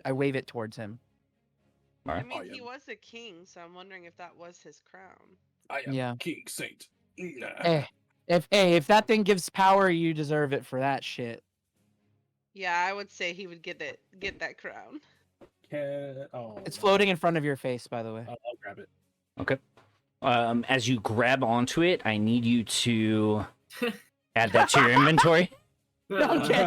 I wave it towards him. All I right. mean, he was a king, so I'm wondering if that was his crown. I am Yeah. King Saint. Nah. If that thing gives power, you deserve it for that shit. Yeah, I would say he would get that crown. It's floating in front of your face, by the way. I'll grab it. Okay. As you grab onto it, I need you to add that to your inventory. Okay.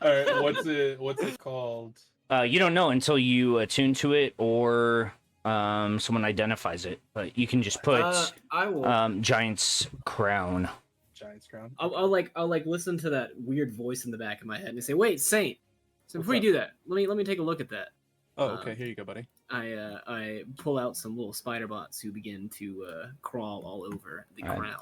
All right, what's it called? You don't know until you attune to it or someone identifies it. But you can just put I will. Giant's Crown. Giant's Crown. I'll listen to that weird voice in the back of my head and say, "Wait, Saint." So before you do that, let me take a look at that. Oh, okay. Here you go, buddy. I pull out some little spider bots who begin to crawl all over the crown.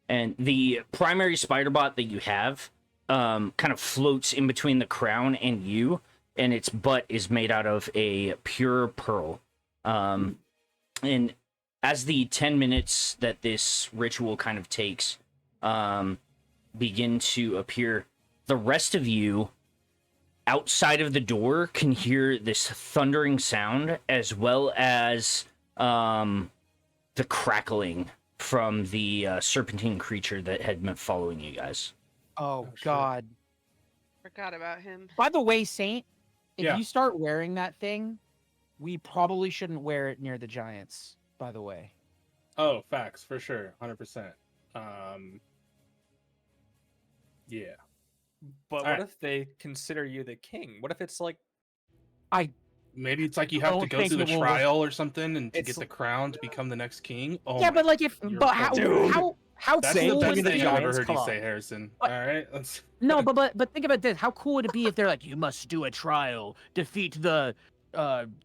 And the primary spider bot that you have kind of floats in between the crown and you, and its butt is made out of a pure pearl. And as the 10 minutes that this ritual kind of takes begin to appear, the rest of you outside of the door can hear this thundering sound as well as the crackling from the serpentine creature that had been following you guys. Oh God. Forgot about him. By the way, Saint, if Yeah. you start wearing that thing, we probably shouldn't wear it near the giants, by the way. Oh, facts for sure, 100%. Yeah. But Alright. what if they consider you the king? What if it's like Maybe it's like you have to don't go think through the it will work. trial or something and to It's get the crown to become the next king? Oh yeah, my- but like you're but how fucking- how That's cool the would best it thing be? I've ever Giants? heard Come you on. say, Harrison. What? All right, let's. No, but think about this. How cool would it be if they're like, you must do a trial, defeat the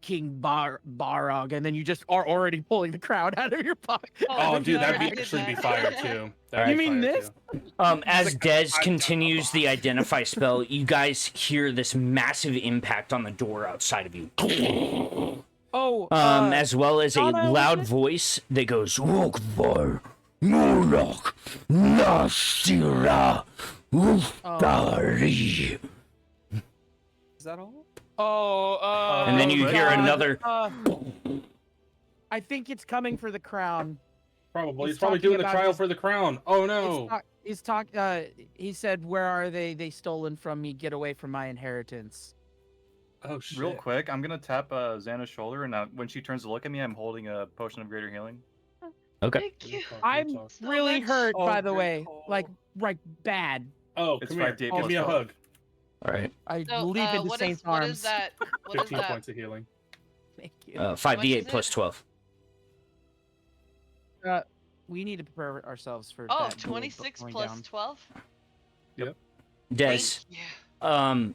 King Barog, and then you just are already pulling the crown out of your pocket. Oh, dude, that'd I be did actually be that. fire too. That'd You be mean fire, this? too. As like, Dez I've continues done the identify spell, you guys hear this massive impact on the door outside of you. Oh, As well as a Zannah, loud was it? voice that goes, Wokvar, Murloc, Nasira, Uftari. is that all? And then you hear God, another. I think it's coming for the crown. Probably. He's He's probably talking doing the about trial his- for the crown. Oh no. He said, "Where are they? They stolen from me. Get away from my inheritance." Oh shit. Real quick, I'm gonna tap Zannah's shoulder, and when she turns to look at me, I'm holding a potion of greater healing. Okay. Thank you. I'm So really much. hurt, Oh, by the good way. call. Like bad. Oh, It's come here. 5d8 Give plus me a 12. hug. All right. I So, leap into what Saint's is, what arms. is that? What is 15 that? points of healing. Thank you. 5d8 is plus it? 12. We need to prepare ourselves for Oh, that duel 26 going plus down. 12? Des, Thank you.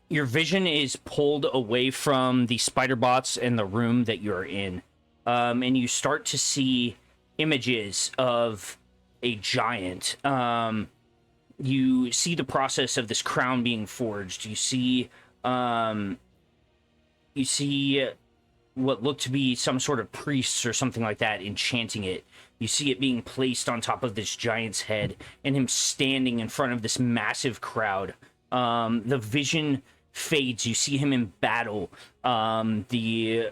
your vision is pulled away from the spider bots and the room that you're in. And you start to see images of a giant. You see the process of this crown being forged. You see what looked to be some sort of priests or something like that enchanting it. You see it being placed on top of this giant's head and him standing in front of this massive crowd. The vision fades. You see him in battle. The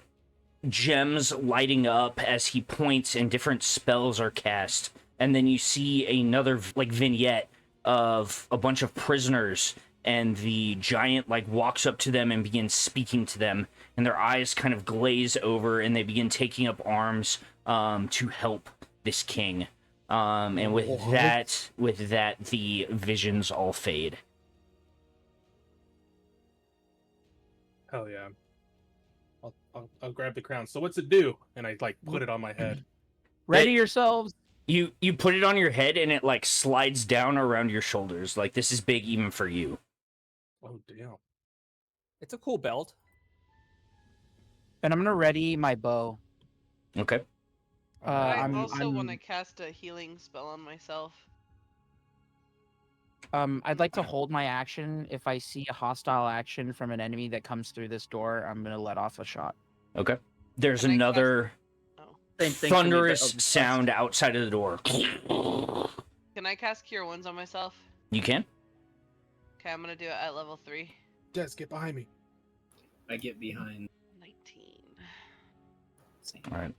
gems lighting up as he points and different spells are cast. And then you see another vignette of a bunch of prisoners, and the giant walks up to them and begins speaking to them, and their eyes kind of glaze over and they begin taking up arms to help this king. And with that, the visions all fade. Hell yeah. I'll grab the crown. So what's it do? And I put it on my head. Ready yourselves. You put it on your head and it slides down around your shoulders. This is big even for you. Oh damn. It's a cool belt. And I'm gonna ready my bow. Okay. I I'm also want to I'm- cast a healing spell on myself. I'd like to hold my action. If I see a hostile action from an enemy that comes through this door, I'm gonna let off a shot. Okay. There's Can I cast- another Same thing for me, but thunderous of sound outside of the door. Can I cast Cure Wounds on myself? You can? Okay, I'm gonna do it at level 3. Des, get behind me. I get behind. 19. All right.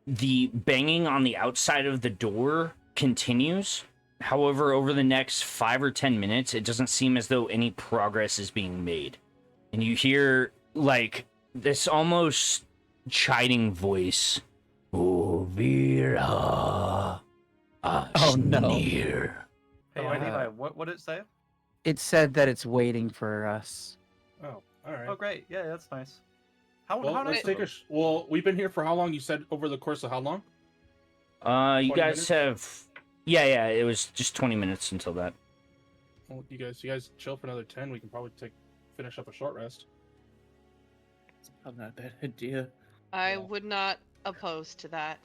The banging on the outside of the door continues. However, over the next 5 or 10 minutes, it doesn't seem as though any progress is being made. And you hear, like, this almost chiding voice. Oh, Vera. Oh, no. Near. Hey, Levi, what did it say? It said that it's waiting for us. Oh, all right. Oh, great. Yeah, that's nice. How Well, nice let's of take them. well, we've been here for how long? You said over the course of how long? You 20 guys minutes? have... Yeah, it was just 20 minutes until that. Well, you guys chill for another 10. We can probably finish up a short rest. It's probably not a bad idea. I would not oppose to that.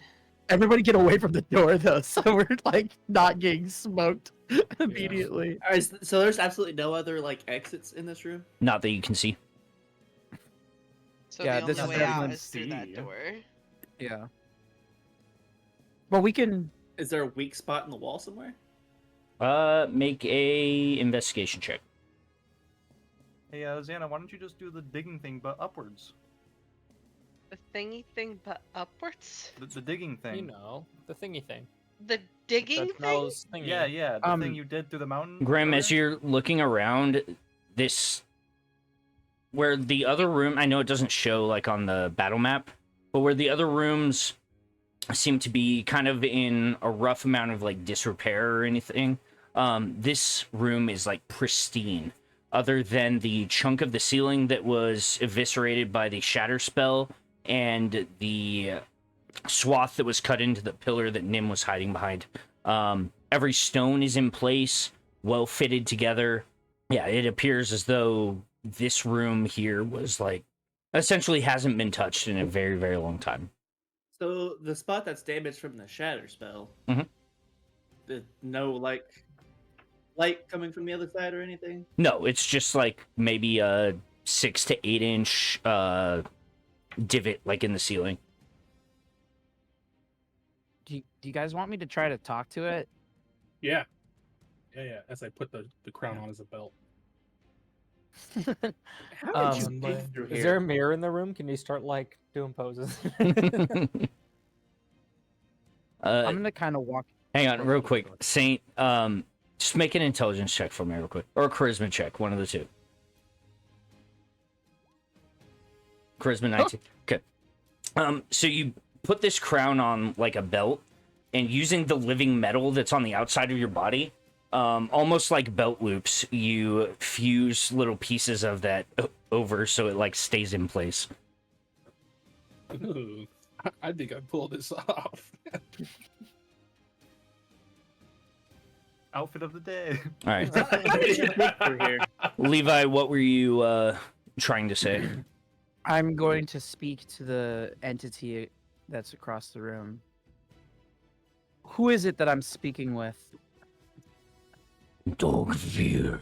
Everybody get away from the door, though, so we're like not getting smoked immediately. All right, so there's absolutely no other like exits in this room. Not that you can see. So Yeah, the this only is way out everyone is through that see. door. Yeah. But we can. Is there a weak spot in the wall somewhere? Make a investigation check. Hey, Zannah, why don't you just do the digging thing, but upwards? The thingy thing, but upwards? The digging thing. You know, the thingy thing. The digging That thing? smells thingy. Yeah, the thing you did through the mountain. Grim, as earlier? you're looking around, this... Where the other room... I know it doesn't show, like, on the battle map, but where the other rooms seem to be kind of in a rough amount of, like, disrepair or anything, this room is, like, pristine. Other than the chunk of the ceiling that was eviscerated by the shatter spell and the swath that was cut into the pillar that Nim was hiding behind. Every stone is in place, well fitted together. Yeah, it appears as though this room here was like essentially hasn't been touched in a very, very long time. So the spot that's damaged from the shatter spell. Mhm. No like light coming from the other side or anything. No, it's just like maybe a 6 to 8 inch divot like in the ceiling. Do you guys want me to try to talk to it? Yeah. As I put the crown on as a belt. How did you Um, dig through Is here? there a mirror in the room? Can you start like doing poses? I'm gonna kind of walk. Hang on, real quick. Saint, just make an intelligence check for me real quick. Or a charisma check, one of the two. Charisma 19. Okay. So you put this crown on like a belt, and using the living metal that's on the outside of your body, almost like belt loops, you fuse little pieces of that over so it like stays in place. Ooh, I think I pulled this off. Outfit of the day. All right. How did you dig through here? Levi, what were you trying to say? I'm going to speak to the entity that's across the room. Who is it that I'm speaking with? Dogveer.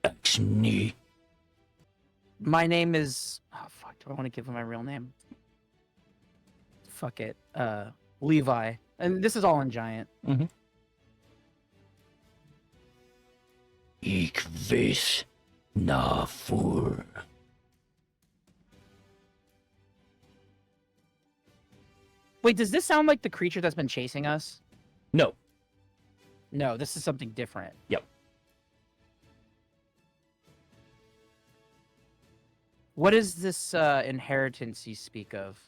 Actually. My name is. Oh fuck! Do I want to give him my real name? Fuck it. Levi, and this is all in giant. Ik weet daarvoor. Wait, does this sound like the creature that's been chasing us? No. No, this is something different. Yep. What is this inheritance you speak of?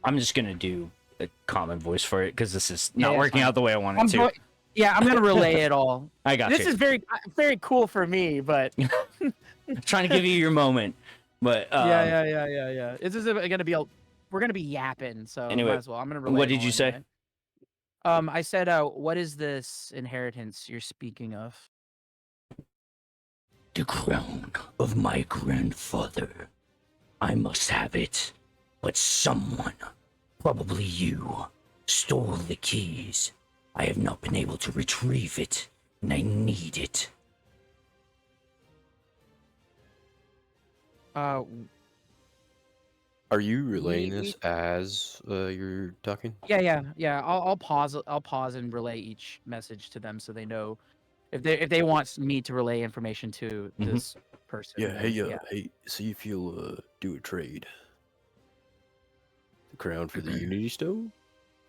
I'm just gonna do a common voice for it because this is not Yeah, working fine. out the way I want it to. Yeah, I'm gonna relay it all. I got This you. is very cool for me, but Trying to give you your moment, but yeah. This is gonna be we're gonna be yapping, so Anyway, might as well. I'm gonna relay. what it did all you say? anyway. I said, what is this inheritance you're speaking of? The crown of my grandfather. I must have it, but someone, probably you, stole the keys. I have not been able to retrieve it, and I need it. Uh, Are you relaying we- this as you're talking? yeah. I'll pause. I'll pause and relay each message to them so they know if they want me to relay information to this person. Yeah. then Hey. See if you'll do a trade. The crown for the Unity Stone.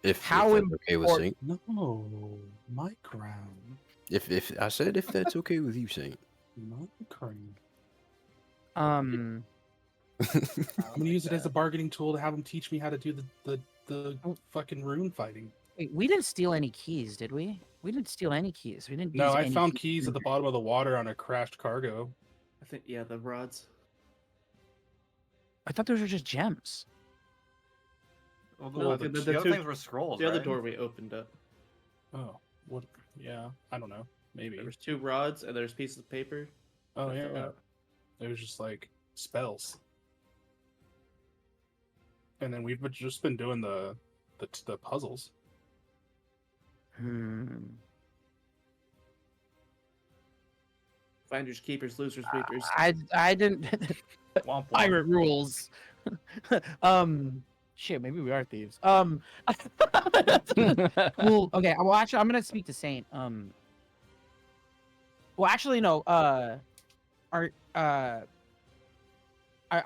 If How that's okay with Saint. No, my crown. If I said if that's okay with you, Saint. My crown. Um. I'm gonna use it as a bargaining tool to have him teach me how to do the Oh. fucking rune fighting. Wait, we didn't steal any keys, did we? We didn't steal any keys. We didn't. No, use I any found keys at the in bottom of the water on a crashed cargo. I think yeah, the rods. I thought those were just gems. Well, No, the the other two- things were scrolls, The other right? doorway opened up. Oh, what? Yeah, I don't know. Maybe. There was 2 rods and there's pieces of paper. Oh that yeah, fell out. it was just like spells. And then we've just been doing the puzzles. Finders, keepers, losers, sweepers. I didn't. Womp womp. Pirate rules. Shit, maybe we are thieves. Well, okay. Well, actually, I'm gonna speak to Saint. Well, actually, no. I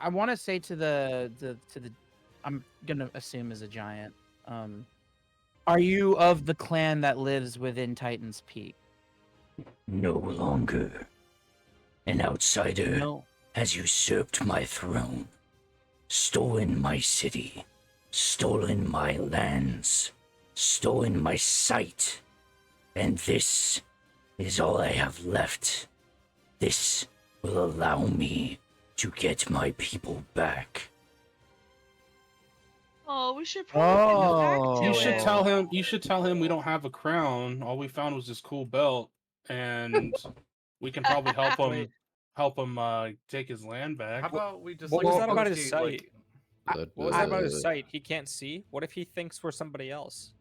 want to say to the I'm gonna assume is a giant. Are you of the clan that lives within Titan's Peak? No longer. An outsider No. has usurped my throne, stolen my city, stolen my lands, stolen my sight, and this is all I have left. This will allow me to get my people back. Oh, we should probably go back Oh. to You it. should tell him. You should tell him we don't have a crown. All we found was this cool belt, and we can probably help him. Wait. Help him take his land back. How about we just What like was that about his negotiate, sight? like, What was that about his sight? He can't see? What if he thinks we're somebody else?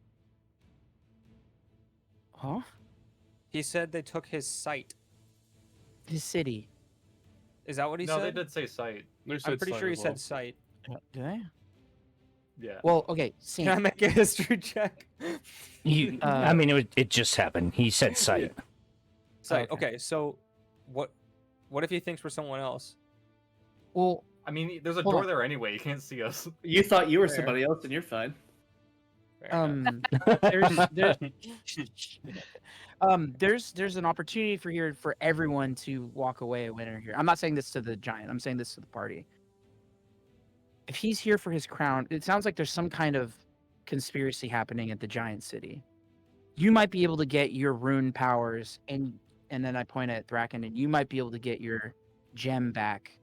Huh? He said they took his sight. His city. Is that what he no, said? they did say sight. They I'm said pretty sight sure he as well. said sight. Do they? Yeah. Well, okay. Saint. Can I make a history check? I mean, it just happened. He said sight. Sight. Okay. Okay, so what if he thinks we're someone else? Well, I mean, there's a Hold door on. there anyway. You can't see us. You thought you were Fair. somebody else, and you're fine. Fair enough. There's an opportunity for everyone to walk away a winner here. I'm not saying this to the giant. I'm saying this to the party. If he's here for his crown, it sounds like there's some kind of conspiracy happening at the giant city. You might be able to get your rune powers, and then I point at Thracken, and you might be able to get your gem back.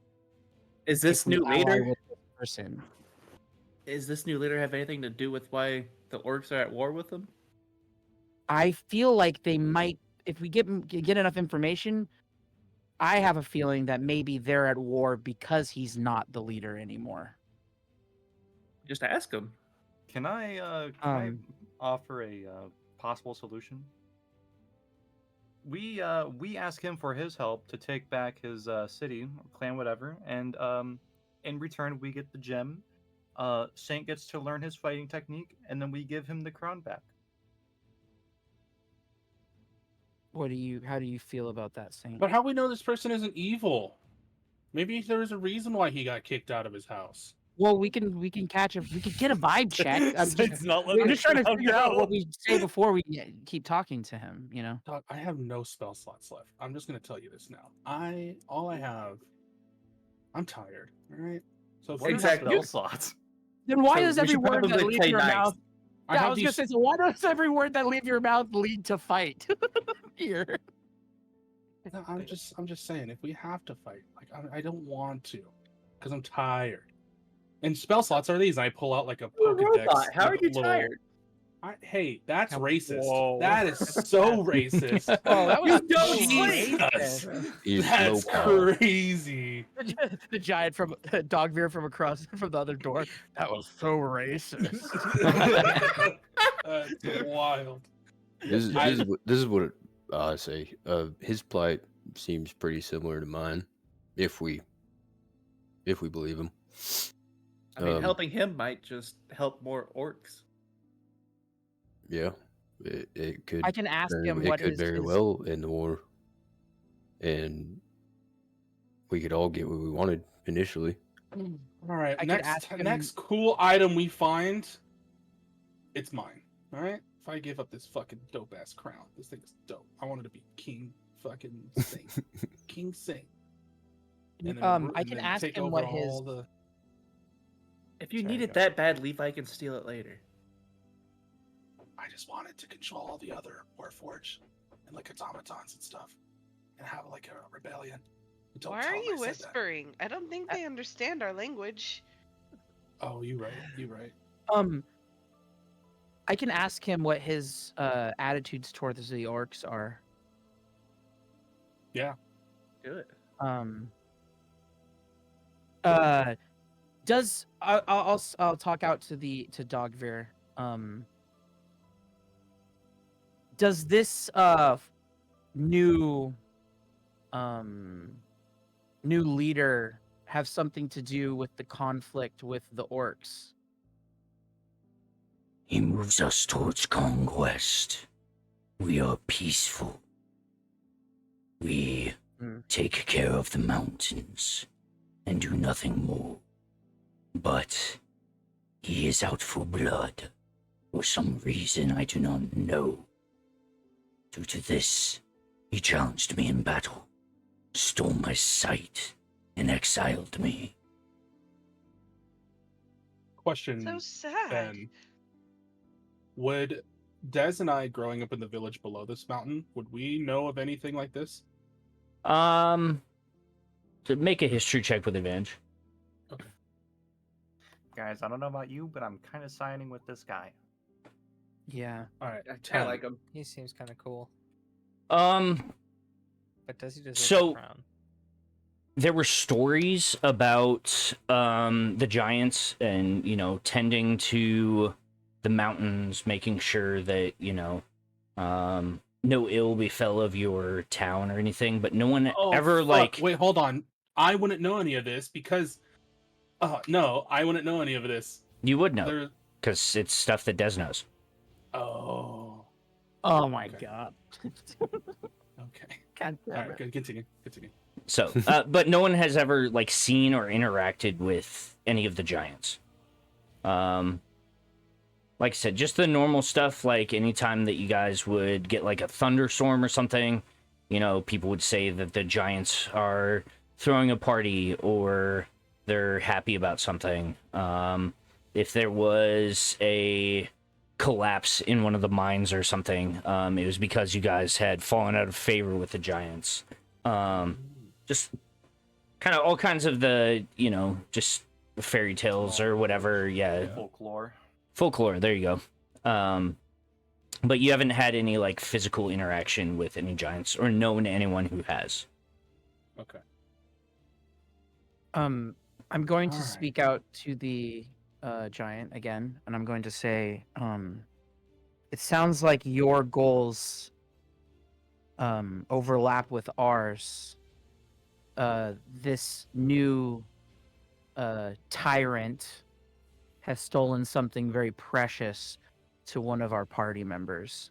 Is this if we new ally leader? with this person. Is this new leader have anything to do with why the orcs are at war with them? I feel like they might, if we get enough information, I have a feeling that maybe they're at war because he's not the leader anymore. Just ask them. Can I offer a possible solution? We ask him for his help to take back his city, or clan, whatever, and in return we get the gem. Saint gets to learn his fighting technique, and then we give him the crown back. How do you feel about that, Saint? But how we know this person isn't evil? Maybe there's a reason why he got kicked out of his house. Well, we can catch him. We can get a vibe check. I'm Saint's not letting I'm just trying to the figure crown out go. what we say before we keep talking to him. You know. Dog, I have no spell slots left. I'm just gonna tell you this now. I'm tired. All right. So if What you is have Exactly. spell slots? Then why So does we every should word that probably leaves play your nice. mouth? I Yeah, I have was gonna these- say. So why does every word that leave your mouth lead to fight? Here. No, I'm just saying, if we have to fight, like I don't want to, because I'm tired. And spell slots are these. I pull out like a You're a Pokedex. robot. How are with you little- tired? Hey, that's racist. Whoa. That is so racist. Oh, that was You don't Jesus. sleep. He's That's low power. crazy. The giant from Dogveer from across from the other door. That was so racist. That's wild. This is what I say. His plight seems pretty similar to mine, if we believe him. I mean, helping him might just help more orcs. Yeah, it could. I can ask him It what could his, very his well end the war, and we could all get what we wanted initially. All right. I could ask him- Next cool item we find, it's mine. All right. If I give up this fucking dope ass crown, this thing is dope. I wanted to be king fucking saint, king saint. And then I can ask take him over what all his. the. If you Sorry, need it go. that bad, Levi can steal it later. I just wanted to control all the other Warforged and like automatons and stuff, and have like a rebellion. Don't Why tell are 'em you I said that. whispering? I don't think they understand our language. Oh, you right. You right. I can ask him what his attitudes towards the orcs are. Yeah. Good. Does I'll talk out to Dogveer. Does this new leader have something to do with the conflict with the orcs? He moves us towards conquest. We are peaceful. We take care of the mountains and do nothing more. But he is out for blood. For some reason I do not know. Due to this, he challenged me in battle, stole my sight, and exiled me. Question. So sad. Ben. Would Des and I, growing up in the village below this mountain, would we know of anything like this? To make a history check with advantage. Guys, I don't know about you, but I'm kind of siding with this guy. Yeah. All right. I 10. like him. He seems kind of cool. But does he deserve So- the crown? There were stories about the giants and, tending to the mountains, making sure that, no ill befell of your town or anything, but no one ever, fuck. Wait, hold on. I wouldn't know any of this because. No, I wouldn't know any of this. You would know, There. because it's stuff that Des knows. Oh. Oh my Okay. god. Okay. God All damn right. it. Good. Continue. So, but no one has ever, seen or interacted with any of the giants. Like I said, just the normal stuff, like anytime that you guys would get, a thunderstorm or something, people would say that the giants are throwing a party or they're happy about something. If there was a collapse in one of the mines or something, it was because you guys had fallen out of favor with the giants. Just kind of all kinds of the, just fairy tales or whatever. Yeah. Folklore, there you go. But you haven't had any, physical interaction with any giants or known anyone who has. Okay. I'm going to Alright. speak out to the giant again, and I'm going to say, it sounds like your goals overlap with ours. This new tyrant has stolen something very precious to one of our party members.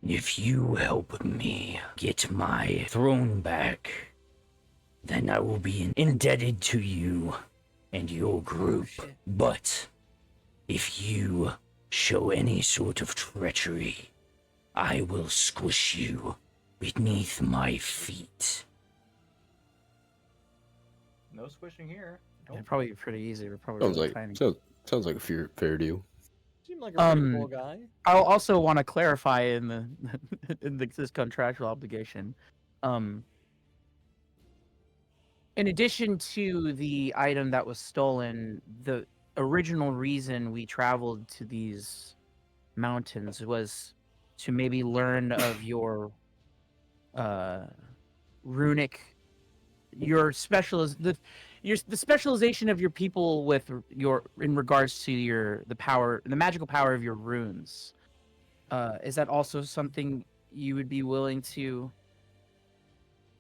If you help me get my throne back, then I will be indebted to you and your group. But if you show any sort of treachery, I will squish you beneath my feet. No squishing here. It'd probably be pretty easy. We're probably Sounds really like tiny. sounds like a fair deal. Seemed like a pretty Um, cool guy. I'll also want to clarify in this contractual obligation. In addition to the item that was stolen, the original reason we traveled to these mountains was to maybe learn of your runic, your specialist. the specialization of your people with in regards to the magical power of your runes. Is that also something you would be willing to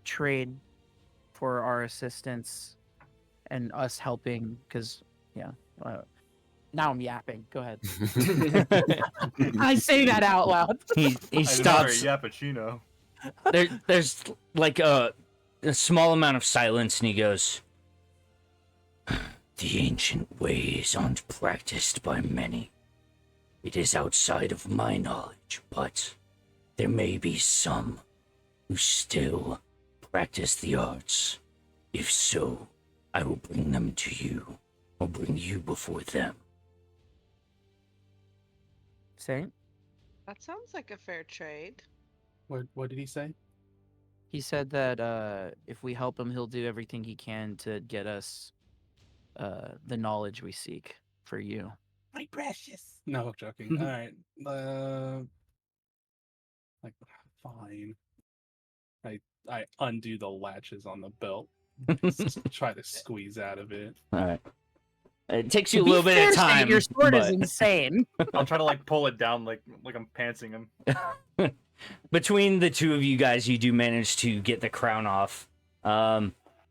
trade for our assistance and us helping? Because now I'm yapping. Go ahead. I say that out loud. He stops. Yappuccino. There's like a small amount of silence, and he goes, "The ancient ways aren't practiced by many. It is outside of my knowledge, but there may be some who still practice the arts. If so, I will bring them to you, or bring you before them." Saint? That sounds like a fair trade. What did he say? He said that if we help him, he'll do everything he can to get us the knowledge we seek for you. My precious. No, joking. All right. Like, fine. I undo the latches on the belt. Try to squeeze out of it. All right. It takes you a To be little bit fair, of Saint, time. your sword is but- insane. I'll try to like pull it down like I'm pantsing him. Between the two of you guys, you do manage to get the crown off.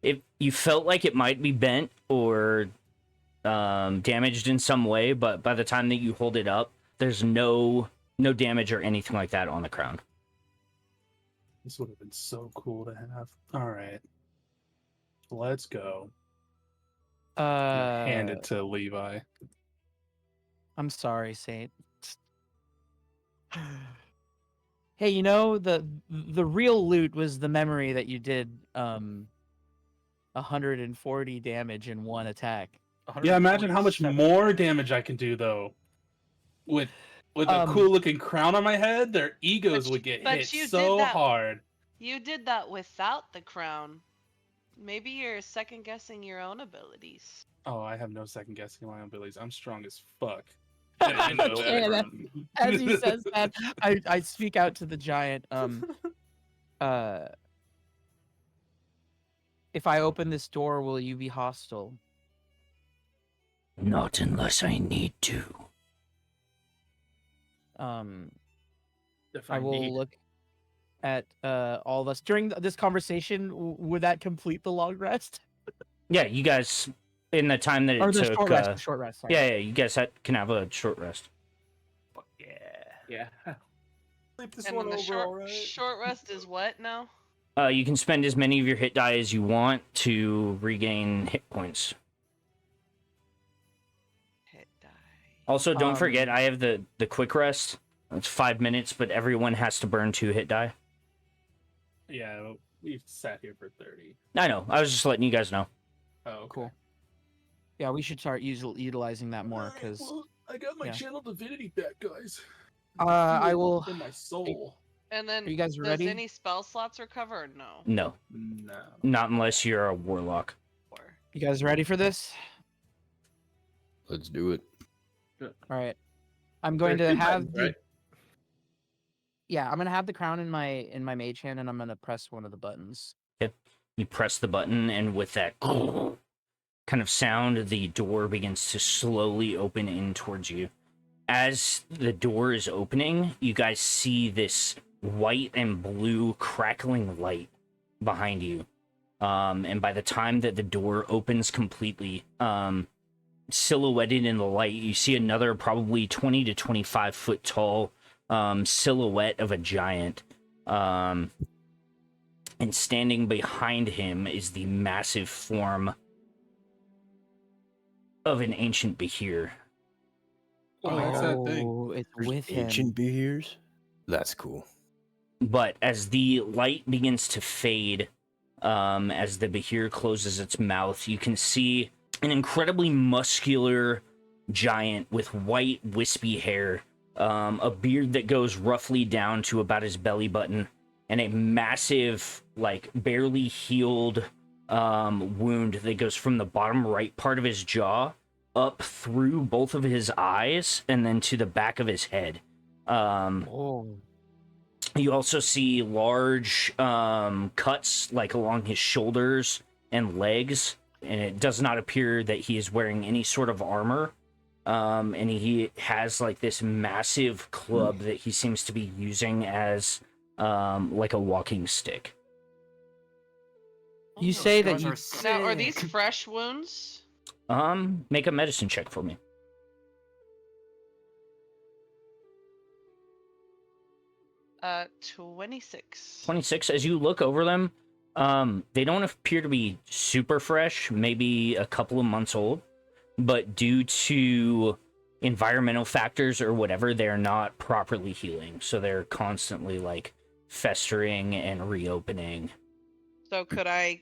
If you felt like it might be bent or damaged in some way, but by the time that you hold it up, there's no damage or anything like that on the crown. This would have been so cool to have. All right. Let's go. Hand it to Levi. I'm sorry, Saint. Hey, you know, the real loot was the memory that you did 140 damage in one attack. Yeah, imagine how much more damage I can do though. With a cool looking crown on my head, their egos would get but hit you did so that- hard. You did that without the crown. Maybe you're second guessing your own abilities. Oh, I have no second guessing my own abilities. I'm strong as fuck. I know Yeah, that. As he says that, I speak out to the giant. If I open this door, will you be hostile? Not unless I need to. If I will need. look at all of us during this conversation. Would that complete the long rest Yeah, you guys, in the time that it or the took... short rest? The short rest. Sorry. yeah, you guys can have a short rest. Fuck yeah. Yeah. Sleep this And one then the over, short, alright? short rest is what now? You can spend as many of your hit die as you want to regain hit points. Hit die. Also, don't forget, Um, I have the quick rest. It's 5 minutes, but everyone has to burn 2 hit die. Yeah, we've sat here for 30. I know. I was just letting you guys know. Oh, okay. Cool. Yeah, we should start utilizing that more Alright, because well, I got my yeah. channel divinity back, guys. I Feel it will. in my soul. And then Are you guys does ready? any spell slots recover or no? No, No. not unless you're a warlock. Or You guys ready for this? Let's do it. All right. I'm going There are to two have buttons, the right? yeah. I'm gonna have the crown in my mage hand, and I'm gonna press one of the buttons. You press the button, and with that kind of sound, the door begins to slowly open in towards you. As the door is opening, you guys see this white and blue crackling light behind you. And by the time that the door opens completely, silhouetted in the light, you see another probably 20 to 25 foot tall silhouette of a giant. And standing behind him is the massive form of an ancient Behir. Oh, that's that thing. Oh, it's with him. Ancient beers? That's cool. But as the light begins to fade, as the Behir closes its mouth, you can see an incredibly muscular giant with white, wispy hair, a beard that goes roughly down to about his belly button, and a massive, like, barely healed wound that goes from the bottom right part of his jaw up through both of his eyes and then to the back of his head. Oh. You also see large cuts, like, along his shoulders and legs, and it does not appear that he is wearing any sort of armor. And he has like this massive club that he seems to be using as like a walking stick. You say that Guys you. are Now, are these sick. fresh wounds? Make a medicine check for me. 26. 26. As you look over them, they don't appear to be super fresh, maybe a couple of months old, but due to environmental factors or whatever, they're not properly healing. So they're constantly like festering and reopening. So could I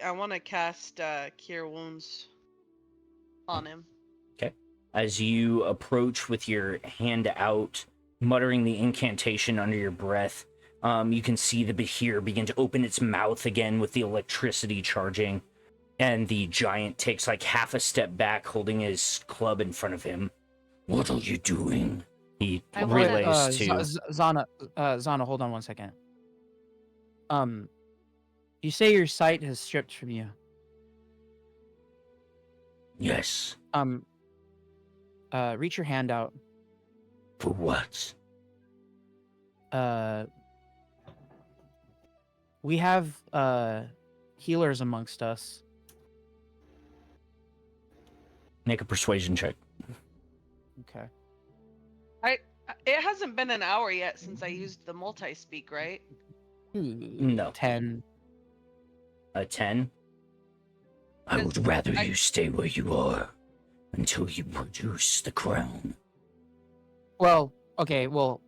want to cast Cure Wounds on him. As you approach with your hand out, muttering the incantation under your breath, you can see the Behir begin to open its mouth again with the electricity charging, and the giant takes like half a step back, holding his club in front of him. What are you doing? He I wanna- relays to... Zannah, hold on one second. You say your sight has stripped from you. Yes. Reach your hand out. For what? We have healers amongst us. Make a persuasion check. Okay. It hasn't been an hour yet since I used the multi-speak, right? No. 10. A 10? I would rather you stay where you are until you produce the crown. Well, okay, well,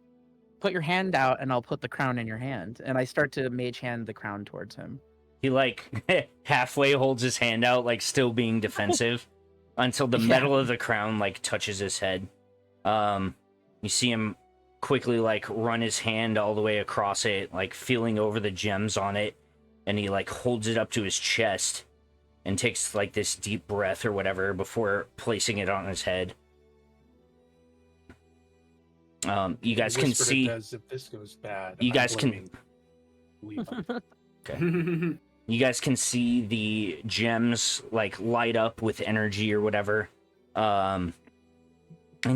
put your hand out and I'll put the crown in your hand. And I start to mage hand the crown towards him. He like halfway holds his hand out, like still being defensive, until the metal of the crown like touches his head. You see him quickly like run his hand all the way across it, like feeling over the gems on it, and he like holds it up to his chest and takes like this deep breath or whatever before placing it on his head. You guys can see. As if this goes bad, You I'm guys can. blaming Levi. Okay. You guys can see the gems like light up with energy or whatever. And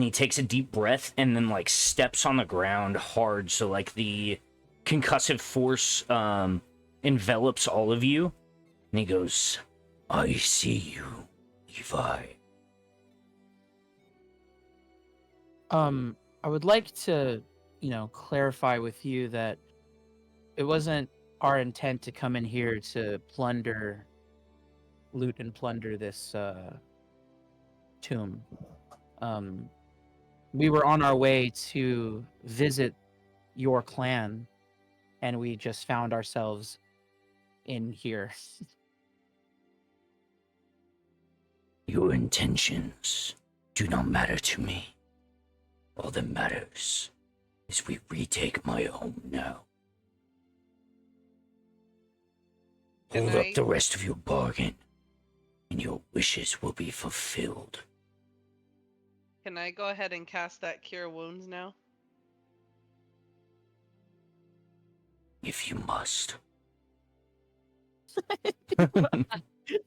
he takes a deep breath and then like steps on the ground hard, so like the concussive force envelops all of you. And he goes, "I see you, Levi." I would like to, clarify with you that it wasn't our intent to come in here to loot and plunder this tomb. We were on our way to visit your clan, and we just found ourselves in here. Your intentions do not matter to me. All that matters is we retake my home now. Hold up the rest of your bargain, and your wishes will be fulfilled. Can I go ahead and cast that Cure Wounds now? If you must.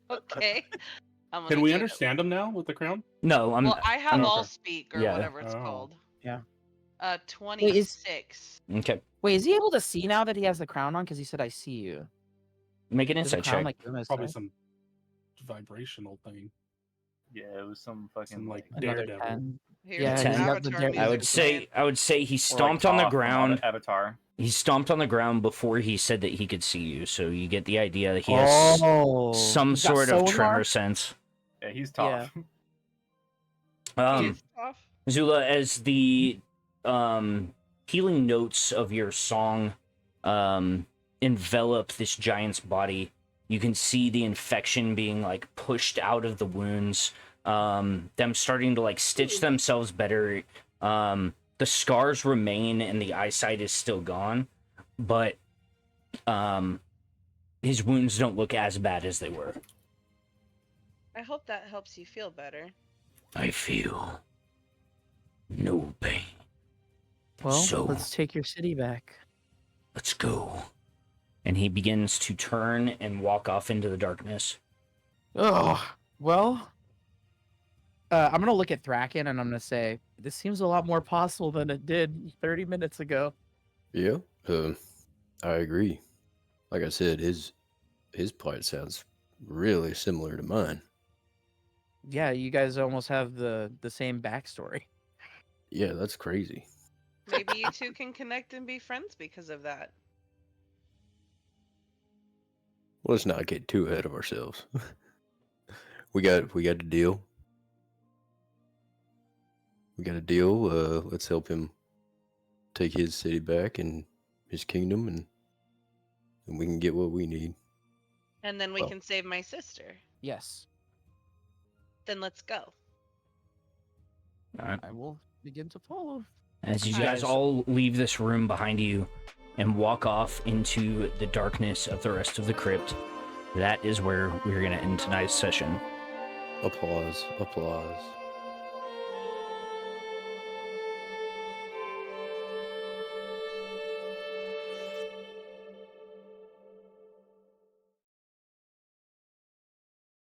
Okay. Can we understand him now with the crown? No, Well, I have I'm- all speak or yeah. whatever it's Oh. called. Yeah. 26. Okay. Wait, is he able to see now that he has the crown on? Because he said, "I see you." Make an Does the insight crown check. like give him his Probably sight? some vibrational thing. Yeah, it was some fucking Some like Another daredevil. 10. Here, Yeah, his he's got the avatar dare- music I would playing. say he or, like, stomped on the Toph from ground. Avatar. He stomped on the ground before he said that he could see you, so you get the idea that he has some he's got sort of sonar? tremor sense. Yeah, he's tough. He is tough. Zula, as the healing notes of your song envelop this giant's body, you can see the infection being like pushed out of the wounds, them starting to like stitch themselves better. The scars remain and the eyesight is still gone, but his wounds don't look as bad as they were. I hope that helps you feel better. I feel no pain. Well, So- let's take your city back. Let's go. And he begins to turn and walk off into the darkness. Oh, well, I'm gonna look at Thracken and I'm gonna say, this seems a lot more possible than it did 30 minutes ago. Yeah, I agree. Like I said, his plight sounds really similar to mine. Yeah, you guys almost have the same backstory. Yeah, that's crazy. Maybe you two can connect and be friends because of that. Let's not get too ahead of ourselves. we got a deal. We got a deal. Let's help him take his city back and his kingdom, and we can get what we need. And then we Well. can save my sister. Yes, Then let's go. All right. I will begin to follow. As you Alright. guys all leave this room behind you and walk off into the darkness of the rest of the crypt, that is where we're going to end tonight's session. Applause, applause.